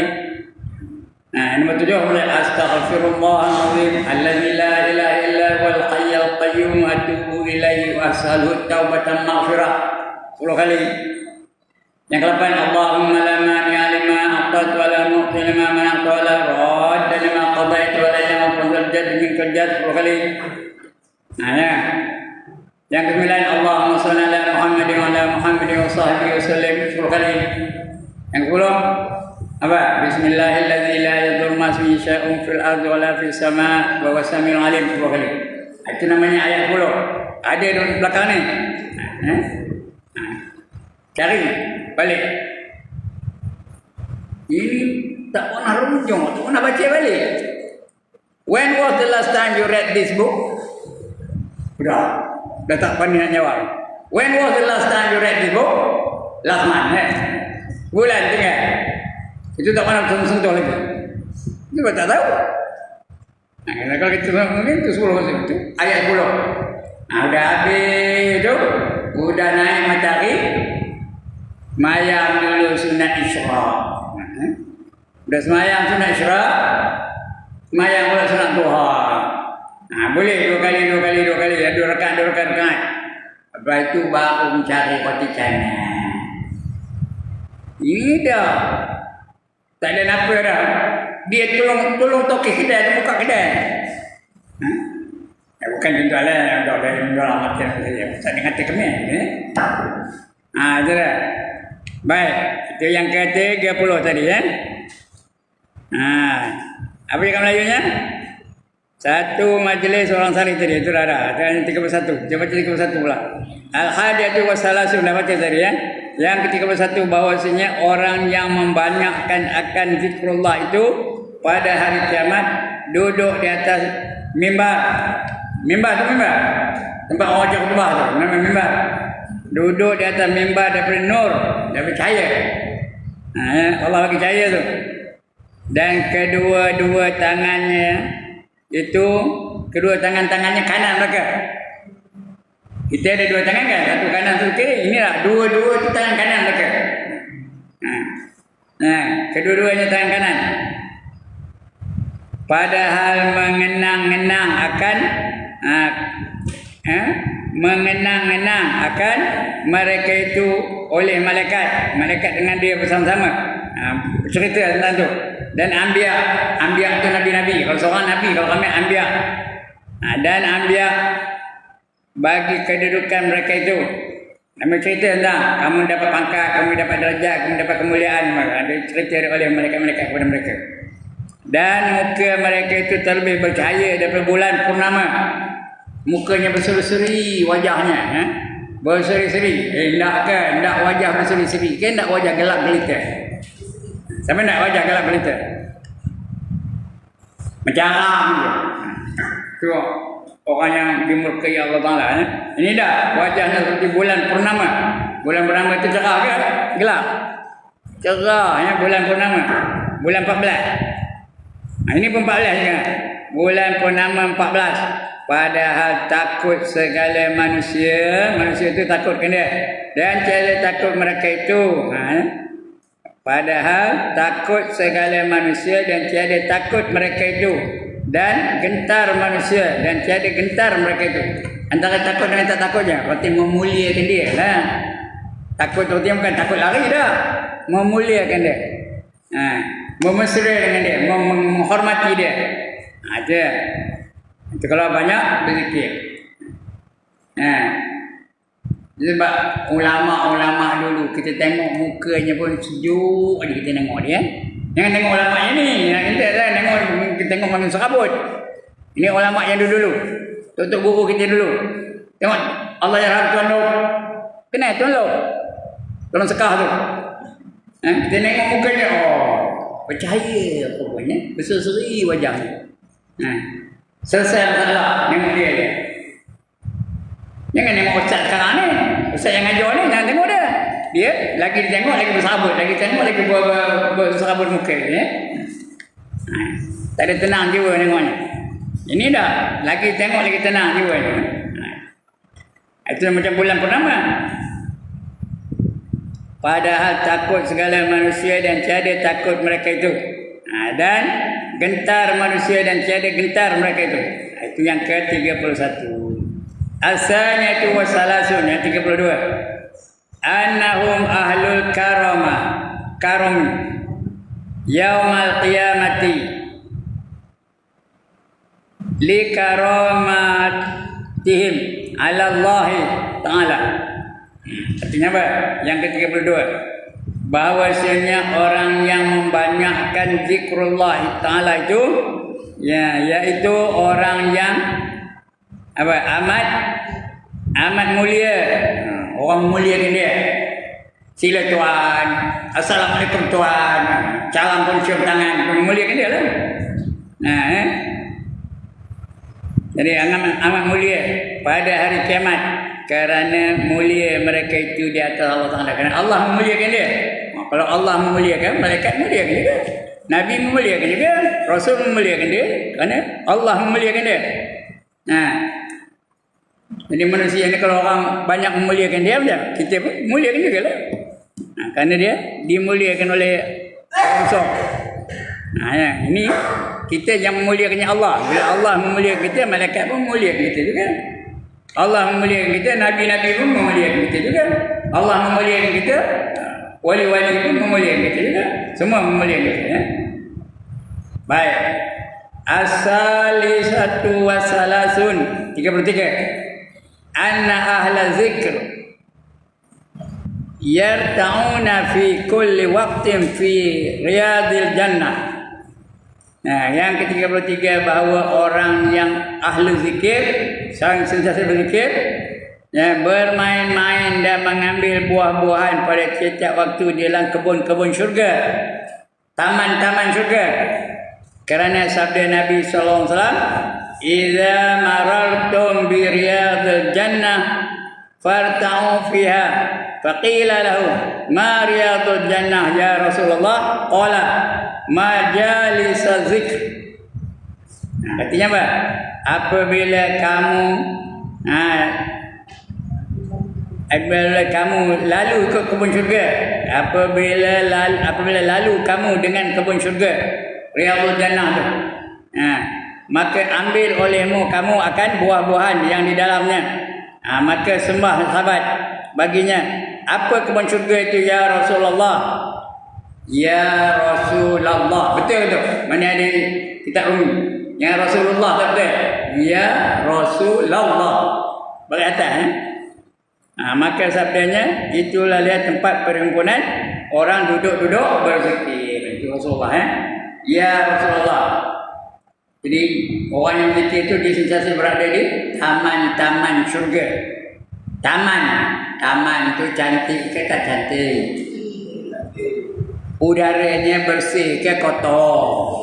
Nombor 7 mulai astaghfirullahal azim alladzi la ilaha illa huwal hayyul qayyum atubu ilaihi wa as'aluhu taubatan maghfirah 10 kali. Yang ke-8 Allahumma la mani'a lima a'tayta wa la mu'ti lima mana'ta wa la radda lima qadayta wa la yanfa'u dzal jaddi minkal jadd 10 kali. Ya. Yang ke-9 Allahumma shalli ala Muhammadin wa ala Muhammadin wa sahbihi wasallam 10 kali. Yang ke-10 apa? Bismillahirrahmanirrahim la yadurru ma ismihi syai'un fil ardi wa la fis sama' wa huwas samiul alim 10 kali. Itu namanya ayat 10. Ada di belakang ni. Cari balik. Ini tak pernah runjung, tak pernah baca balik. When was the last time you read this book? Dah tak pandai nak jawab. When was the last time you read this book? Last month. Bulan tinggal. Itu tak pernah sentuh lagi. Itu tak tahu. Kalau kita mungkin itu 10 masuk itu ayat 10. Udah habis itu, udah naik matahari. Semayang dulu sunat isyraq. Udah semayang sunat isyraq, semayang pula sunat duha. Boleh 2 kali. Ada 2 rakaat. Lepas itu baru mencari roti canai. Ini dah. Tak ada apa dah. Dia tolong tokis kedai, buka kedai. Bukan jual lah, jual amat saja. Tak dengar kami. Itu dah. Baik, itu yang ke-30 tadi ya. Apa yang Melayunya? Satu majlis orang sari tadi itu ada. Yang 31. Coba 31 pula. Al-hadiyatu wassalasun dapat tadi ya. Yang ke-31 bahwasanya orang yang membanyakkan akan zikrullah itu pada hari kiamat duduk di atas mimbar. Mimbar tu mimbar. Tempat orang baca khutbah tu, nama mimbar. Duduk di atas mimbar daripada nur, daripada cahaya. Allah bagi cahaya tu. Dan kedua-dua tangannya itu kedua tangannya kanan mereka. Kita ada dua tangan kan? Satu kanan satu kiri. Inilah dua-dua tu tangan kanan mereka. Kedua-duanya tangan kanan. Padahal mengenang-enang akan mengenang-enang akan mereka itu oleh malaikat dengan dia bersama-sama. Cerita tentang tu. Dan anbiya itu nabi-nabi. Kalau seorang nabi, kalau kami anbiya. Dan anbiya bagi kedudukan mereka itu. Kami cerita tentang kamu dapat pangkat, kamu dapat derajat, kamu dapat kemuliaan. Ada cerita oleh malaikat-malaikat kepada mereka. Dan muka mereka itu terlebih bercahaya daripada bulan purnama. Mukanya berseri-seri wajahnya. Berseri-seri. Nak wajah berseri-seri. Nak wajah gelap gelita. Sampai nak wajah gelap gelita. Macam Aram je. Tengok. Orang yang dimurkai Allah Ta'ala. Ini dah wajahnya seperti bulan purnama. Bulan purnama itu cerah ke? Gelap. Cerahnya bulan purnama. Bulan 14. Ini pun 14 kan? Bulan purnama 14. Padahal takut segala manusia. Manusia itu takutkan dia. Dan cara takut mereka itu. Padahal takut segala manusia dan tiada takut mereka itu. Dan gentar manusia dan tiada gentar mereka itu. Antara takut dengan tak takutnya. Berarti memuliakan dia lah. Takut tu bukan takut lari dah. Memuliakan dia. Memesra dengan dia. Menghormati dia. Ada. Itu kalau banyak berzikir. Sebab ulama-ulama dulu kita tengok mukanya pun sejuk aja kita tengok dia. Jangan tengok ulama yang ni. Kita tengok manusia serabut. Ini ulama yang dulu. Tok guru kita dulu. Tengok Allah ya Rabb Tuhan lu. Kena tolong. Tolong sekah tu. Kita tengok mukanya bercahaya pokoknya. Berseri wajahnya. Selesai masalah tengok dia. Jangan tengok ustaz sekarang ni. Ustaz yang ajar ni jangan tengok dia. Dia lagi tengok lagi bersabut, lagi tengok lagi bersabut muka ya. Tak ada tenang jiwa tengoknya. Ini dah lagi tengok lagi tenang jiwa ni. Itu macam bulan purnama. Padahal takut segala manusia dan tiada takut mereka itu. Dan gentar manusia dan tiada gentar mereka itu. Itu yang ke-31. Asalnya itu wasalasun yang 32. Annahum ahlul karam yaumal qiyamati li karamatihim ala Allah Ta'ala. Artinya apa? Yang ke-32. Bahwasanya orang yang membanyakkan zikrullah Ta'ala itu yaitu orang yang amat mulia. Orang muliakan dia. Sila tuan, assalamualaikum tuan. Salam pun cium tangan, muliakan dia lah. Jadi amat mulia pada hari kiamat kerana mulia mereka itu di atas Allah Taala. Kerana Allah memuliakan dia. Kalau Allah memuliakan, malaikat memuliakan juga. Nabi memuliakan juga, Rasul memuliakan dia kerana Allah memuliakan dia. Jadi manusia ni kalau orang banyak memuliakan dia, kita pun muliakan juga lah. Kerana dia dimuliakan oleh Allah. Ini kita yang memuliakannya Allah. Bila Allah memuliakan kita, malaikat pun memuliakan kita juga. Allah memuliakan kita, Nabi-Nabi pun memuliakan kita juga. Allah memuliakan kita, wali-wali pun memuliakan kita juga. Semua memuliakan kita. Baik. As-salisatu wassalasun 33. Anna ahla zikr yarta'una fi kulli waqtin fi riyadil jannah. Nah, yang ke-33 bahawa orang yang ahli zikir, sang sentiasa berzikir, bermain-main dan mengambil buah-buahan pada setiap waktu di dalam kebun-kebun syurga, taman-taman syurga. Kerana sabda Nabi sallallahu alaihi wasallam, "Idza marartum bi riyadil jannah farta'u fiha." Faqila lahu, "Ma riyadul jannah ya Rasulullah?" Qala, "Majalis zikr." Artinya apa? Apabila kamu lalu ke kebun syurga, apabila lalu kamu dengan kebun syurga, riyadul jannah tu, maka ambil olehmu kamu akan buah-buahan yang di dalamnya. Maka sembah sahabat baginya, "Apa kebun syurga itu ya Rasulullah?" "Ya Rasulullah." Betul tu. Mana ada kitab umum? Ya Rasulullah, tak betul? Ya Rasulullah. Bagi atas. Maka sabdanya, itulah lihat tempat perhimpunan orang duduk-duduk berzikir. Itu Rasulullah. Ya Rasulullah. Jadi orang yang berzikir itu dia sentiasa berada di taman-taman syurga. Taman itu cantik ke tak cantik? Udaranya bersih ke kotor?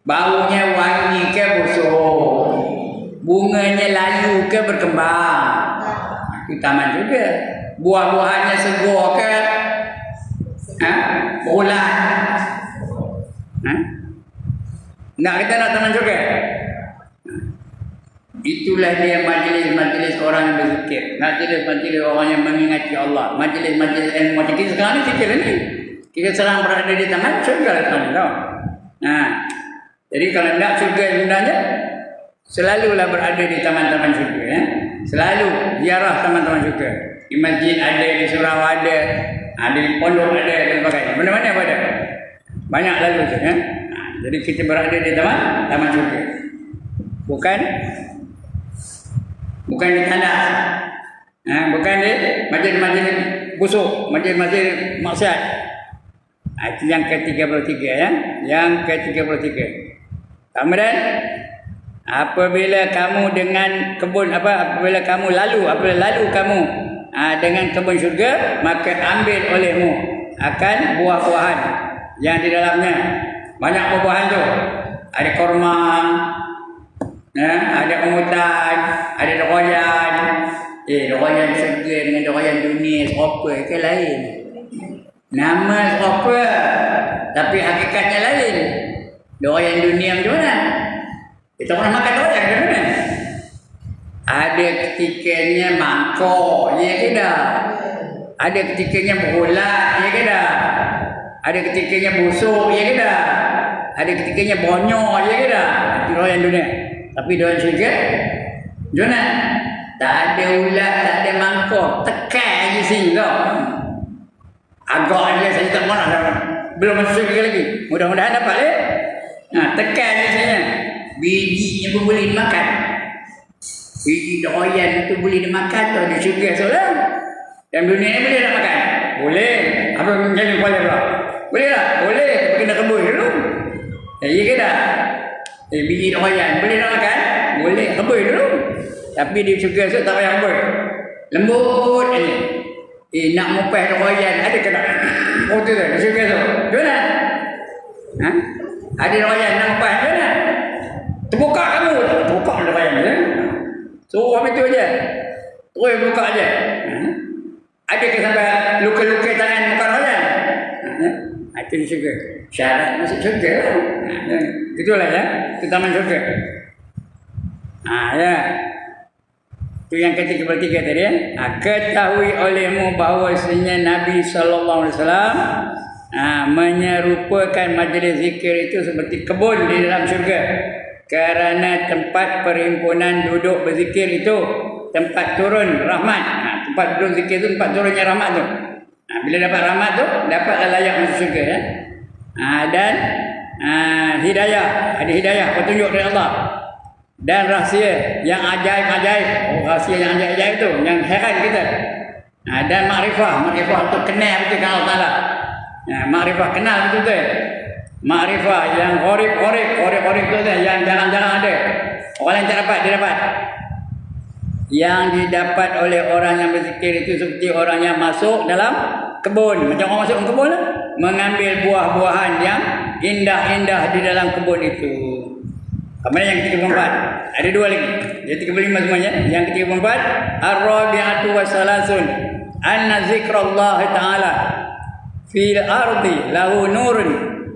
Baunya wangi ke busuk? Bunganya layu ke berkembang? Itu taman juga. Buah-buahannya segar ke bulan? Nak kita nak taman juga? Itulah dia majlis-majlis orang yang berzikir, majlis-majlis orang yang mengingati Allah, majlis-majlis ilmu. Kita sekarang ni zikir ni, kita sedang berada di taman syurga sekarang tau. Jadi kalau nak syurga sebenarnya, selalulah berada di taman-taman syurga. Selalu ziarah taman-taman syurga. Di masjid ada, di surau ada, di pondok ada dan sebagainya. Mana-mana ada. Banyak lalu tu. Jadi kita berada di taman syurga. Bukan di tandas. Bukan di majlis-majlis busuk, majlis-majlis maksiat. Itu yang ke-33 ya. Yang ke-33. Kemudian apabila kamu dengan apabila lalu kamu dengan kebun syurga, maka ambil olehmu akan buah-buahan yang di dalamnya. Banyak buah-buahan tu. Ada korma, ada umutan, ada doyan. Doyan syurga dengan doyan dunia serupa ke lain? Nama serupa, tapi hakikatnya lain. Doyan dunia macam mana? Kita pernah makan doyan macam mana? Ada ketikanya mangkok, ya ke tak? Ada ketikanya berulat, ya ke tak? Ada ketikanya busuk, ya ke tak? Ada ketikanya bonyok, ya ke tak? Itu doyan dunia. Tapi doyan syurga, macam mana? Tak ada ulat, tak ada mangkok, tekan je sini tau. Agak je saya tak mahu dah. Belum masuk syurga lagi. Mudah-mudahan dapat ya. Tekan je sini. Bijinya pun boleh dimakan. Biji doyan tu boleh dimakan tu. Di syurga seorang. Dan dunia ni boleh tak makan? Boleh. Apa menjadi kepala pula? Boleh tak? Boleh. Tapi kena kebun dulu. Ya ke tak? Biji doyan boleh nak makan? Boleh. Kebun dulu. Tapi di syurga tu tak payah kebun. Lembut aja. Nak mupah doyan ada ke tak? Oh tu di syurga tu. Mana? Ada doyan nak mupah mana? Terbuka kamu. Terbuka doyan tu. Suruh habis tu aja. Terus buka aja. Ada ke sampai luka-luka tangan muka doyan? Itu di syurga. Syarat masuk syurga lah. Itulah ya. Itu taman syurga. Ya. Itu yang ketiga tadi ya. Ketahui olehmu bahawasanya Nabi SAW menyerupakan majlis zikir itu seperti kebun di dalam syurga. Kerana tempat perhimpunan duduk berzikir itu tempat turun rahmat. Tempat duduk zikir itu tempat turunnya rahmat tu. Bila dapat rahmat tu, dapatlah layak masuk syurga ya. Dan hidayah, ada hidayah, petunjuk dari Allah. Dan rahsia yang ajaib-ajaib, rahsia yang ajaib-ajaib itu, yang heran kita. Dan makrifah itu kenal betul dengan Allah Ta'ala. Makrifah kenal betul. Makrifah yang horib itu yang jarang-jarang ada. Orang yang tak dapat, dia dapat. Yang didapat oleh orang yang berzikir itu seperti orang yang masuk dalam kebun. Macam orang masuk dalam kebun lah. Mengambil buah-buahan yang indah-indah di dalam kebun itu. Kemudian yang ke-34. Ada dua lagi. Yang 35 semuanya. Yang ke-34. Ar-rabi'atu wa salasun. Anna zikrullah ta'ala fil ardi lahu nurun.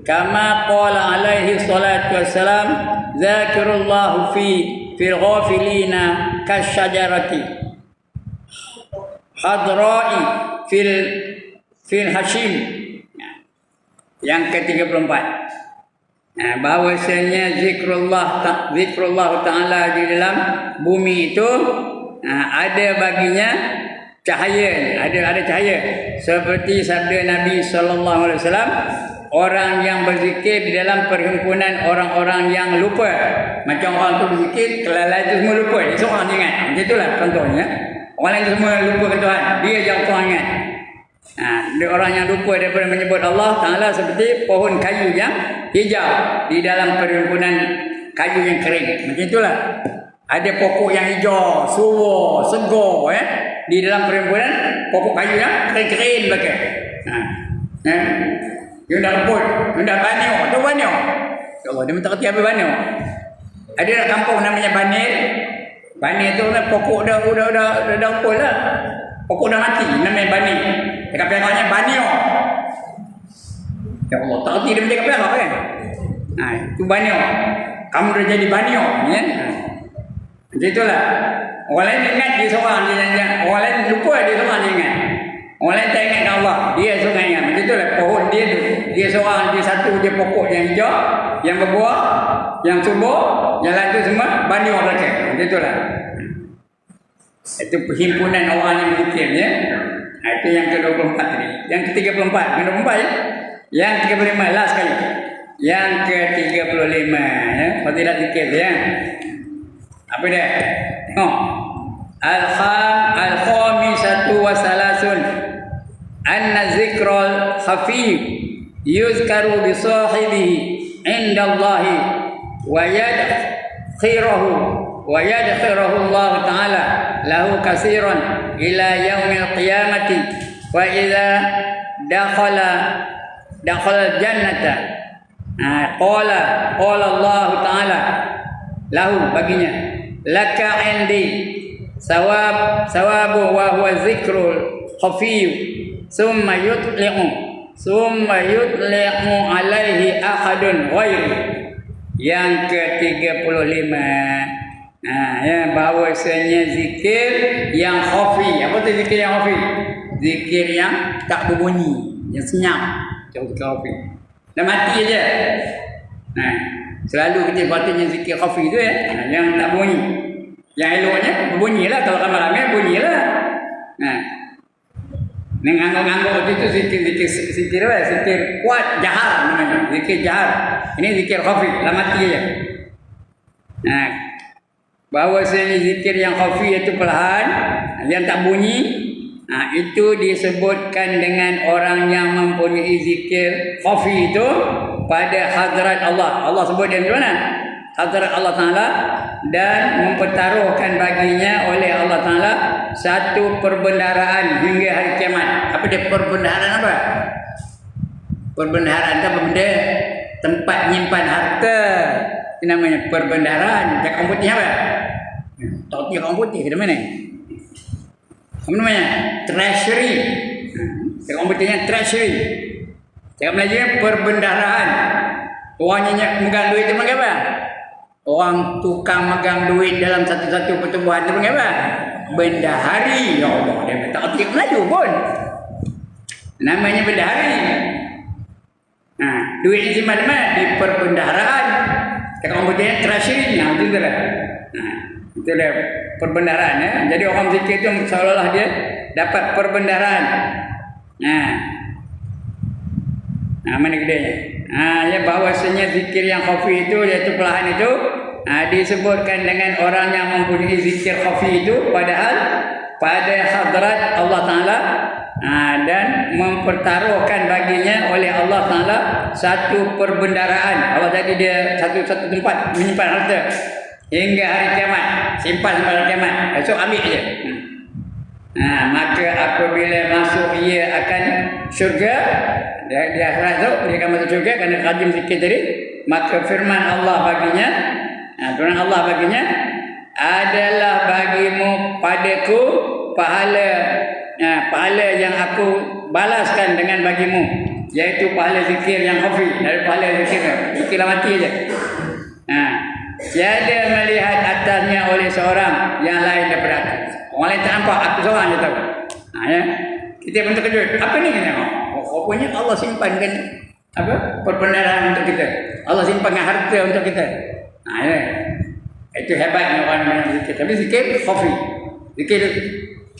Kama qala alaihi salatu wassalam. Zakirullahu fil ghafilina kasyajarati. Hadra'i fil hashim. Yang ke-34. Bahwasanya zikrullah ta'ala di dalam bumi itu ada baginya cahaya, ada cahaya seperti sabda Nabi sallallahu alaihi wasallam, orang yang berzikir di dalam perhimpunan orang-orang yang lupa. Macam orang tu berzikir, kelalaian itu semua lupa, dia seorang ingat. Macam itulah contohnya. Orang lain semua lupa Tuhan, dia yang seorang ingat. Dia orang yang lupa daripada menyebut Allah Ta'ala seperti pohon kayu yang hijau di dalam perhimpunan kayu yang kering. Macam itulah. Ada pokok yang hijau, suwo, segar di dalam perhimpunan pokok kayu yang kering-kering belakang. Yang dah rebut, yang dah banyo. Tu banyo. Ya Allah, dia tak kerti apa banyo. Ada nak kampung namanya Banil. Banil tu lah pokok dah apa lah. Pokok dah mati, namanya Banil. Dekat Peraknya Banio. Ya Allah, tak kerti dia menjaga Perak kan? Itu Banio. Kamu dah jadi Banio. Ya? Macam itulah. Orang lain ingat dia seorang. Orang lain lupa dia seorang dia ingat. Orang lain tak ingat Allah. Dia seorang ingat. Macam itulah. Pohon dia seorang. Dia satu dia pokok yang hijau. Yang berbuah. Yang subur. Yang lain tu semua Banio belakang. Macam itulah. Itu perhimpunan orang yang berzikir ya. Itu yang ke-24 tadi. Yang ke-34. Ke-24 ya. Yang ke-35 last sekali. Yang ke-35 ya. Fadilat zikir ya. Apa dia? Tengok. Al-khamisatu wa salasun. Anna zikrul khafif yuzkaru bi sahibihi indallahi wa yadkhirahu Allah Ta'ala lahu kasiran ila yaumil qiyamati wa idza dakhala jannata qala Allah Ta'ala lahu baginya laka indi sawabu wa huwa zikrul khafiy summa yutli'u alaihi ahadun ghairi. Yang ke-35 ya, bahawasanya zikir yang khafi. Apa tu zikir yang khafi? Zikir yang tak berbunyi, yang senyap. Macam zikir khafi dah mati aja. Selalu kita patutnya zikir khafi tu ya, yang tak bunyi. Yang eloknya berbunyilah. Kalau ramai-ramai bunyilah. Ngangguk-ngangguk itu zikir kuat, jahar namanya. Zikir jahar. Ini zikir khafi, dah mati aja. Bahawasanya zikir yang khafi itu perlahan, yang tak bunyi, itu disebutkan dengan orang yang mempunyai zikir khafi itu pada hadrat Allah. Allah sebut dia di mana? Hadrat Allah Ta'ala, dan mempertaruhkan baginya oleh Allah Ta'ala satu perbendaharaan hingga hari kiamat. Apa dia perbendaharaan apa? Perbendaharaan itu apa benda? Tempat nyimpan harta. Itu namanya perbendaharaan. Cakap orang putih apa? Tak putih orang putih ke mana? Apa namanya? Treasury. Cakap orang putihnya treasury. Cakap Melayu perbendaharaan. Orang yang megang duit itu panggil apa? Orang tukang megang duit dalam satu-satu pertubuhan itu panggil apa? Bendahari. Ya Allah, dia tak kerti Melayu pun. Namanya bendahari. Duit disimpan di mana? Di perbendaharaan. Kalau orang putihnya treasury. Itu itulah. Itulah perbendaharaan ya. Jadi orang zikir itu seolah-olah dia dapat perbendaharaan. Mana gedenya? Ya bahwasanya zikir yang khafi itu iaitu perlahan itu disebutkan dengan orang yang mempunyai zikir khafi itu padahal pada hadrat Allah Ta'ala dan mempertaruhkan baginya oleh Allah Ta'ala satu perbendaraan. Allah jadi dia satu tempat menyimpan harta hingga hari kiamat, simpan sampai hari kiamat, esok ambil je. Maka apabila masuk ia akan syurga, dia akhirat tu dia akan masuk syurga kerana rajin zikir tadi. Maka firman Allah baginya, firman Allah baginya adalah bagimu padaku pahala yang aku balaskan dengan bagimu, iaitu pahala zikir yang khafi. Dari pahala zikirlah mati je. Tiada melihat atasnya oleh seorang yang lain daripada aku. Orang lain tak nampak, aku seorang je tahu. Ya. Kita pun terkejut. Apa ni kena? Rupanya Allah simpankan perbendaharaan untuk kita. Allah simpankan harta untuk kita. Ya. Itu hebatnya orang yang zikir. Tapi zikir khafi. Zikir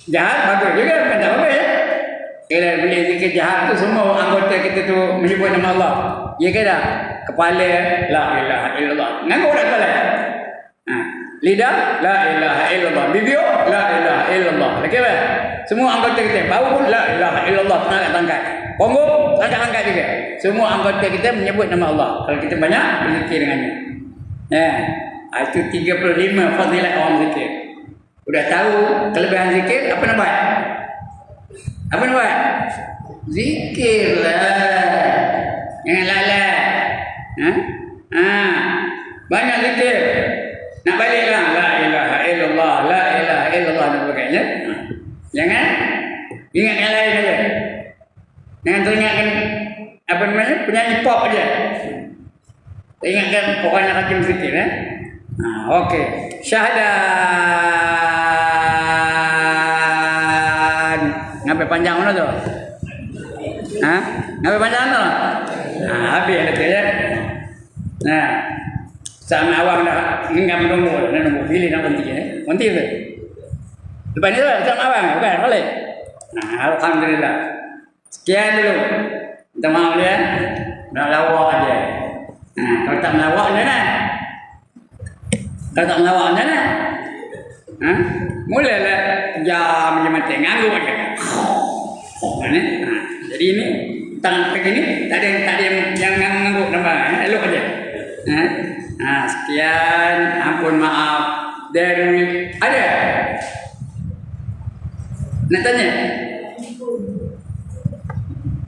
jahat bagus juga, bukan tak apa ya. Bila zikir jahat tu semua anggota kita tu menyebut nama Allah. Ya ke tak? Kepala la ilaha illallah. Nganggur tak kepala? Lidah la ilaha illallah. Bibir la ilaha illallah. Lagi apa? Semua anggota kita. Bau la ilaha illallah. Tangkat. Punggung tangkat juga. Semua anggota kita menyebut nama Allah. Kalau kita banyak berzikir dengannya. Ya. Itu 35 fadilat orang zikir. Sudah tahu kelebihan zikir, apa nak buat? Apa nak buat? Zikirlah. Jangan lalai. Banyak zikir. Nak baliklah la ilaha illallah, la ilaha illallah dan sebagainya. Jangan ingat yang lain saja. Jangan teringatkan apa namanya? Penyanyi pop aja. Ingatkan orang yang rajin zikir okey. Syahadan. Ngapai panjang mana tu? Ngapai panjang tu? Habis dah tu ya. Sama awang dah hingga menunggu pilih nak berhenti berhenti tu. Lepas ni tu sama awang bukan boleh. Alhamdulillah. Sekian dulu. Minta maaf dia. Nak lawak aja. Kalau tak melawak je kan. Kalau tak melawak je kan. Mulalah jam mati nganggur aja. Jadi ini tangan kaki ni tak ada yang ngangguk nampak. Elok aja. Sekian, ampun maaf dari ada nak tanya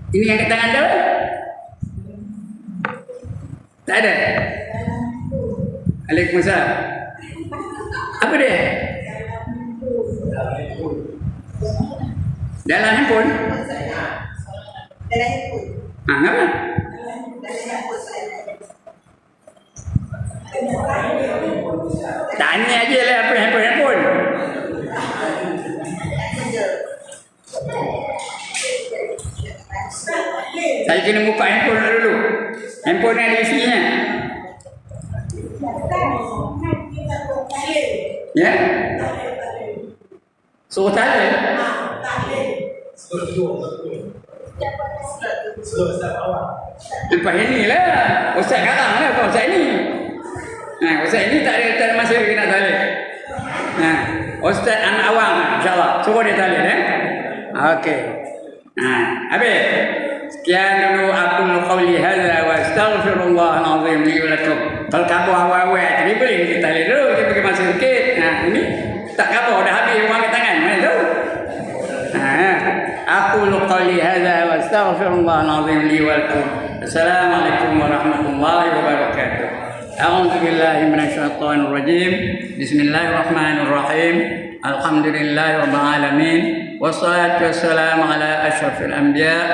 ini yang kat tangan dah tak ada. Waalaikumsalam. Apa dia? Dalam handphone. Kenapa? Tanya aje lah apa handphone. Saya kena buka handphone dulu. Handphone ada isinya. Ya? Suruh tanya. Lepas ini lah Ustaz karang lah kau Ustaz ni. Ustaz ni tak ada masa lagi nak tali. Ustaz anak awang insyaAllah suruh dia tali okey. Habis. Sekian dulu aku qawli hadza wa astaghfirullahal azim li wa lakum. Kalau kamu awal-awal tadi boleh kita tali dulu kita pergi masa sikit. Ini tak kamu dah habis uang tangan mana tu. Aku qawli hadza wa astaghfirullahal azim li wa lakum. Assalamualaikum warahmatullahi wabarakatuh. A'udzu billahi minasyaitonir rajim. Bismillahirrahmanirrahim. Alhamdulillahirabbil alamin. Wassalatu wassalamu ala asyrafil anbiya